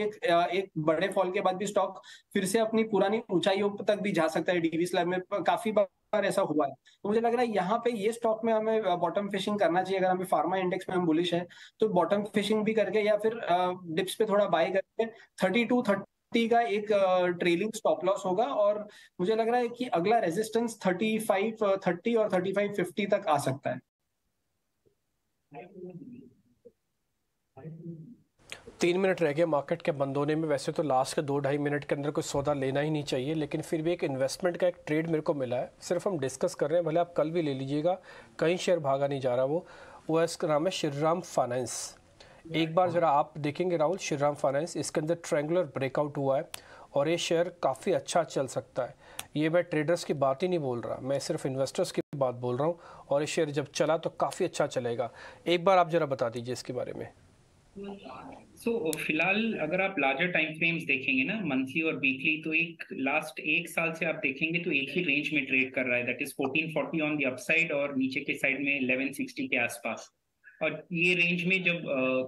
E: एक बड़े फॉल के बाद भी स्टॉक फिर से अपनी पुरानी ऊंचाइयों तक भी जा सकता है। डीवीएस लैब में काफी बार ऐसा हुआ है। तो मुझे लग रहा है यहाँ पे ये स्टॉक में हमें बॉटम फिशिंग करना चाहिए। अगर हमें फार्मा इंडेक्स में हम बुलिश है तो बॉटम फिशिंग भी करके या फिर डिप्स पे थोड़ा बाय करके 32-30 का एक ट्रेलिंग स्टॉप लॉस होगा और मुझे लग रहा है कि अगला रेजिस्टेंस 35-30 और 35-50 तक आ सकता है।
D: 3 मिनट रह गए मार्केट के बंद होने में। वैसे तो लास्ट के 2-2.5 मिनट के अंदर कोई सौदा लेना ही नहीं चाहिए, लेकिन फिर भी एक इन्वेस्टमेंट का एक ट्रेड मेरे को मिला है। सिर्फ हम डिस्कस कर रहे हैं, भले आप कल भी ले लीजिएगा, कहीं शेयर भागा नहीं जा रहा। वो इसका नाम है श्रीराम फाइनेंस। एक बार ज़रा आप देखेंगे राहुल, श्रीराम फाइनेंस, इसके अंदर ट्रायंगुलर ब्रेकआउट हुआ है और ये शेयर काफ़ी अच्छा चल सकता है। ये मैं ट्रेडर्स की बात ही नहीं बोल रहा, मैं सिर्फ इन्वेस्टर्स की बात बोल रहा हूँ और ये शेयर जब चला तो काफ़ी अच्छा चलेगा। एक बार आप ज़रा बता दीजिए इसके बारे में।
F: फिलहाल अगर आप लार्जर टाइम फ्रेम्स देखेंगे ना, मंथली और वीकली, तो लास्ट 1 साल से आप देखेंगे तो एक ही रेंज में ट्रेड कर रहा है, that is 1440 on the upside और नीचे के साइड में 1160 के आसपास। और ये रेंज में जब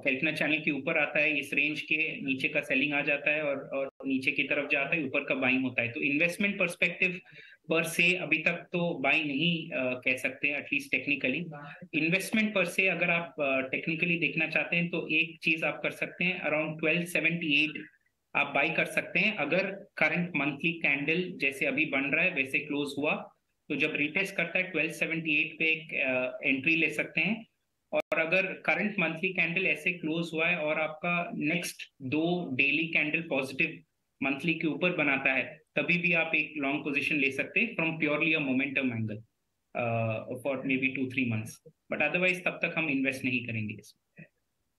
F: कैल्कुलेटर चैनल के ऊपर आता है, इस रेंज के नीचे का सेलिंग आ जाता है और नीचे की तरफ जाता है, ऊपर का बाइंग होता है। तो इन्वेस्टमेंट पर्सपेक्टिव पर से अभी तक तो बाई नहीं कह सकते, एटलीस्ट टेक्निकली। इन्वेस्टमेंट पर से अगर आप टेक्निकली देखना चाहते हैं तो एक चीज आप कर सकते हैं, अराउंड 1278 आप बाई कर सकते हैं। अगर करंट मंथली कैंडल जैसे अभी बन रहा है वैसे क्लोज हुआ तो जब रिटेस्ट करता है 1278 पे एक एंट्री ले सकते हैं। और अगर करंट मंथली कैंडल ऐसे क्लोज हुआ है और आपका next 2 daily candle positive monthly के ऊपर बनाता है, तभी भी आप एक लॉन्ग पोजीशन ले सकते हैं from purely a momentum angle for may be 2-3 months, but otherwise तब तक हम इन्वेस्ट नहीं करेंगे इसमें।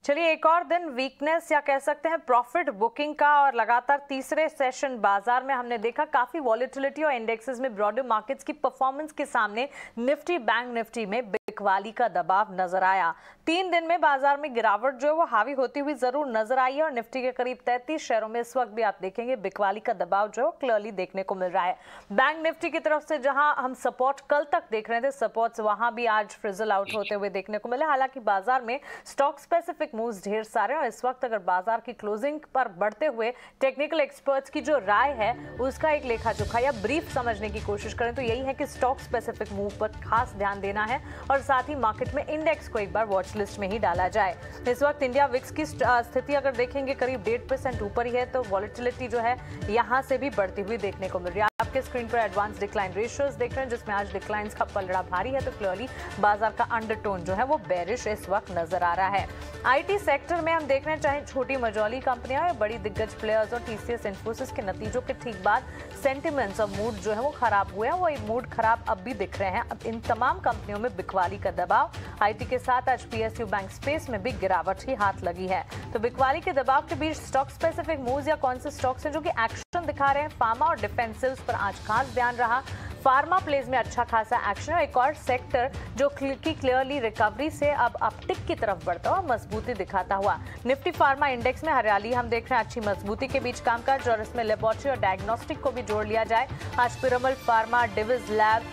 A: चलिए, एक और दिन वीकनेस या कह सकते हैं प्रॉफिट बुकिंग का और लगातार तीसरे सेशन बाजार में हमने देखा काफी वॉलेटिलिटी और इंडेक्सेस में ब्रॉडर मार्केट्स की परफॉर्मेंस के सामने निफ्टी बैंक निफ्टी में बिकवाली का दबाव नजर आया। 3 दिन में बाजार में गिरावट जो है वो हावी होती हुई जरूर नजर आई है और निफ्टी के करीब 33 शेयरों में इस वक्त भी आप देखेंगे बिकवाली का दबाव जो है क्लियरली देखने को मिल रहा है। बैंक निफ्टी की तरफ से जहां हम सपोर्ट कल तक देख रहे थे, सपोर्ट्स वहां भी आज फ्रिजल आउट होते हुए देखने को मिले। हालांकि बाजार में स्टॉक स्पेसिफिक मूव्स ढेर सारे और इस वक्त अगर बाजार की क्लोजिंग पर बढ़ते हुए टेक्निकल एक्सपर्ट्स की जो राय है उसका एक लेखा जोखा या ब्रीफ समझने की कोशिश करें तो यही है कि स्टॉक स्पेसिफिक मूव पर खास ध्यान देना है और साथ ही मार्केट में इंडेक्स को एक बार वॉच लिस्ट में ही डाला जाए। इस वक्त इंडिया विक्स की स्थिति अगर देखेंगे करीब 1.5% ऊपर ही है, तो वॉलेटिलिटी जो है यहां से भी बढ़ती हुई देखने को मिल रही है। आपके स्क्रीन पर एडवांस डिक्लाइन रेशियोज देख रहे हैं जिसमें आज डिक्लाइंस का पलड़ा भारी है, तो क्लियरली बाजार का अंडरटोन जो है वो बेरिश इस वक्त नजर आ रहा है। आईटी सेक्टर में हम देख रहे हैं चाहे छोटी मझौली कंपनियां या बड़ी दिग्गज प्लेयर्स और टीसीएस इन्फोसिस के नतीजों के ठीक बाद सेंटिमेंट्स और मूड जो है वो खराब हुए हैं। वो मूड खराब अब भी दिख रहे हैं। अब इन तमाम कंपनियों में बिकवाली का दबाव, आईटी के साथ आज पीएसयू बैंक स्पेस में भी गिरावट ही हाथ लगी है। तो बिकवाली के दबाव के बीच स्टॉक स्पेसिफिक मूव्स या कौन से स्टॉक्स हैं जो कि एक्शन दिखा रहे हैं? फार्मा और डिफेंसिव्स पर आज खास ध्यान रहा। फार्मा प्लेज में अच्छा खासा एक्शन है। एक और सेक्टर जो की क्लियरली रिकवरी से अब अपटिक की तरफ बढ़ता हुआ मजबूती दिखाता हुआ। निफ्टी फार्मा इंडेक्स में हरियाली हम देख रहे हैं, अच्छी मजबूती के बीच कामकाज, और इसमें लेबोरेटरी और डायग्नोस्टिक को भी जोड़ लिया जाए। आज पिरामल फार्मा, डिविज लैब,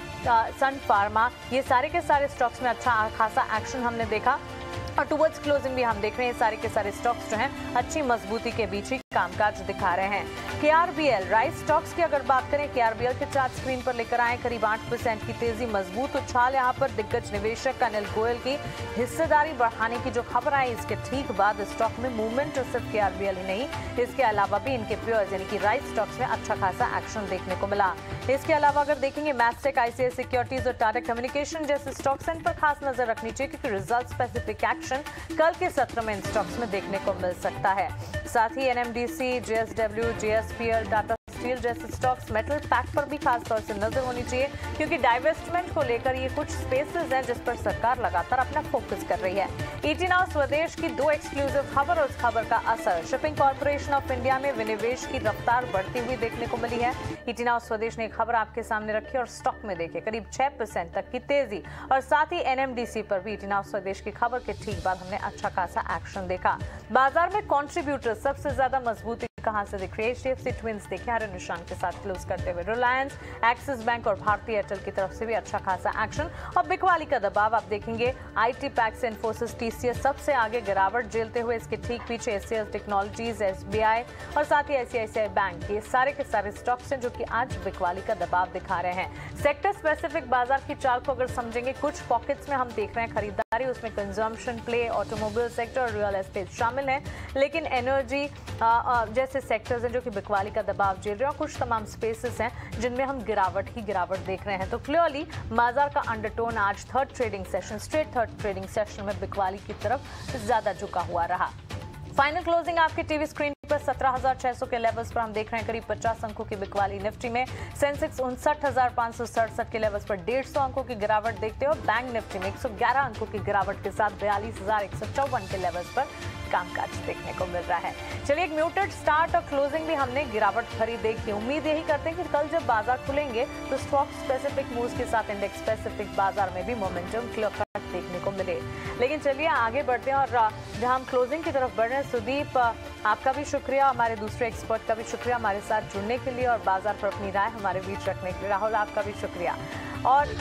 A: सन फार्मा, ये सारे के सारे स्टॉक्स में अच्छा खासा एक्शन हमने देखा। और टुवर्ड्स क्लोजिंग भी हम देख रहे हैं सारे के सारे स्टॉक्स जो हैं अच्छी मजबूती के बीच ही कामकाज दिखा रहे हैं। KRBL राइस स्टॉक्स की अगर बात करें, KRBL के चार्ट स्क्रीन पर लेकर आए, करीब 8% की तेजी, मजबूत उछाल यहाँ पर। दिग्गज निवेशक अनिल गोयल की हिस्सेदारी बढ़ाने की जो खबर आई, इसके ठीक बाद स्टॉक में मूवमेंट सिर्फ KRBL ही नहीं, इसके अलावा भी इनके प्योर्स यानी कि राइस स्टॉक्स में अच्छा खासा एक्शन देखने को मिला। इसके अलावा अगर देखेंगे मैस्टेक, ICICI सिक्योरिटीज और टाटा कम्युनिकेशन जैसे स्टॉक्स, इन पर खास नजर रखनी चाहिए क्योंकि रिजल्ट स्पेसिफिक एक्शन कल के सत्र में इन स्टॉक्स में देखने को मिल सकता है। साथ ही NMDC, JSW, JSPL, Tata steel जैसे स्टॉक्स, मेटल पैक पर भी खास तौर से नजर होनी चाहिए क्योंकि डाइवेस्टमेंट को लेकर ये कुछ स्पेसेस हैं जिस पर सरकार लगातार अपना फोकस कर रही है। ET Now स्वदेश की 2 एक्सक्लूसिव खबर और उस खबर का असर। शिपिंग कॉर्पोरेशन ऑफ इंडिया में विनिवेश की रफ्तार बढ़ती हुई देखने को मिली है। ET Now स्वदेश ने एक खबर आपके सामने रखी और स्टॉक में देखिए करीब 6% तक की तेजी, और साथ ही NMDC पर भी ET Now स्वदेश की खबर के ठीक बाद हमने अच्छा खासा एक्शन देखा। बाजार में कॉन्ट्रीब्यूटर सबसे ज्यादा मजबूती कहां से दिख रही है? HDFC ट्विंस देखिए हरे निशान के साथ क्लोज करते हुए। रिलायंस, एक्सिस बैंक और भारतीय एयरटेल की तरफ से भी अच्छा खासा एक्शन। और बिकवाली का दबाव आप देखेंगे, IT पैक्स, इन्फोसिस, TCS सबसे आगे गिरावट झेलते हुए, इसके ठीक पीछे SCL टेक्नोलॉजीज, SBI और साथ ही ICICI बैंक, ये सारे के सारे स्टॉक्स हैं जो कि आज बिकवाली का दबाव दिखा रहे हैं। सेक्टर स्पेसिफिक बाजार की चाल को अगर समझेंगे, कुछ पॉकेट्स में हम देख रहे हैं खरीदारी, उसमें कंजम्पशन प्ले, ऑटोमोबाइल सेक्टर और रियल एस्टेट शामिल है, लेकिन एनर्जी जैसे सेक्टर्स हैं जो कि बिकवाली का दबाव झेल रहे हैं, और कुछ तमाम स्पेसेस हैं जिनमें हम गिरावट देख रहे हैं। तो क्लियरली बाजार का अंडरटोन आज स्ट्रेट थर्ड ट्रेडिंग सेशन में बिकवाली की तरफ ज्यादा झुका हुआ रहा। फाइनल क्लोजिंग आपके टीवी स्क्रीन पर 17,600 के लेवल्स पर हम देख रहे हैं, करीब 50 अंकों की बिकवाली निफ्टी में। सेंसेक्स 59,567 के लेवल्स पर 150 अंकों की गिरावट देखते हो। बैंक निफ्टी में 111 अंकों की गिरावट के साथ 42,154 के लेवल्स पर कामकाज देखने को मिल रहा है। चलिए, एक म्यूटेड स्टार्ट और क्लोजिंग भी हमने गिरावट भरी देखी। उम्मीद यही करते हैं कि कल जब बाजार खुलेंगे तो स्टॉक स्पेसिफिक मूव्स के साथ इंडेक्स स्पेसिफिक बाजार में भी मोमेंटम क्लियर देखने को मिले। लेकिन चलिए आगे बढ़ते हैं, और जहां हम क्लोजिंग की तरफ बढ़ रहे हैं, सुदीप आपका भी शुक्रिया, हमारे दूसरे एक्सपर्ट का भी शुक्रिया हमारे साथ जुड़ने के लिए और बाजार पर अपनी राय हमारे बीच रखने के लिए। राहुल आपका भी शुक्रिया। और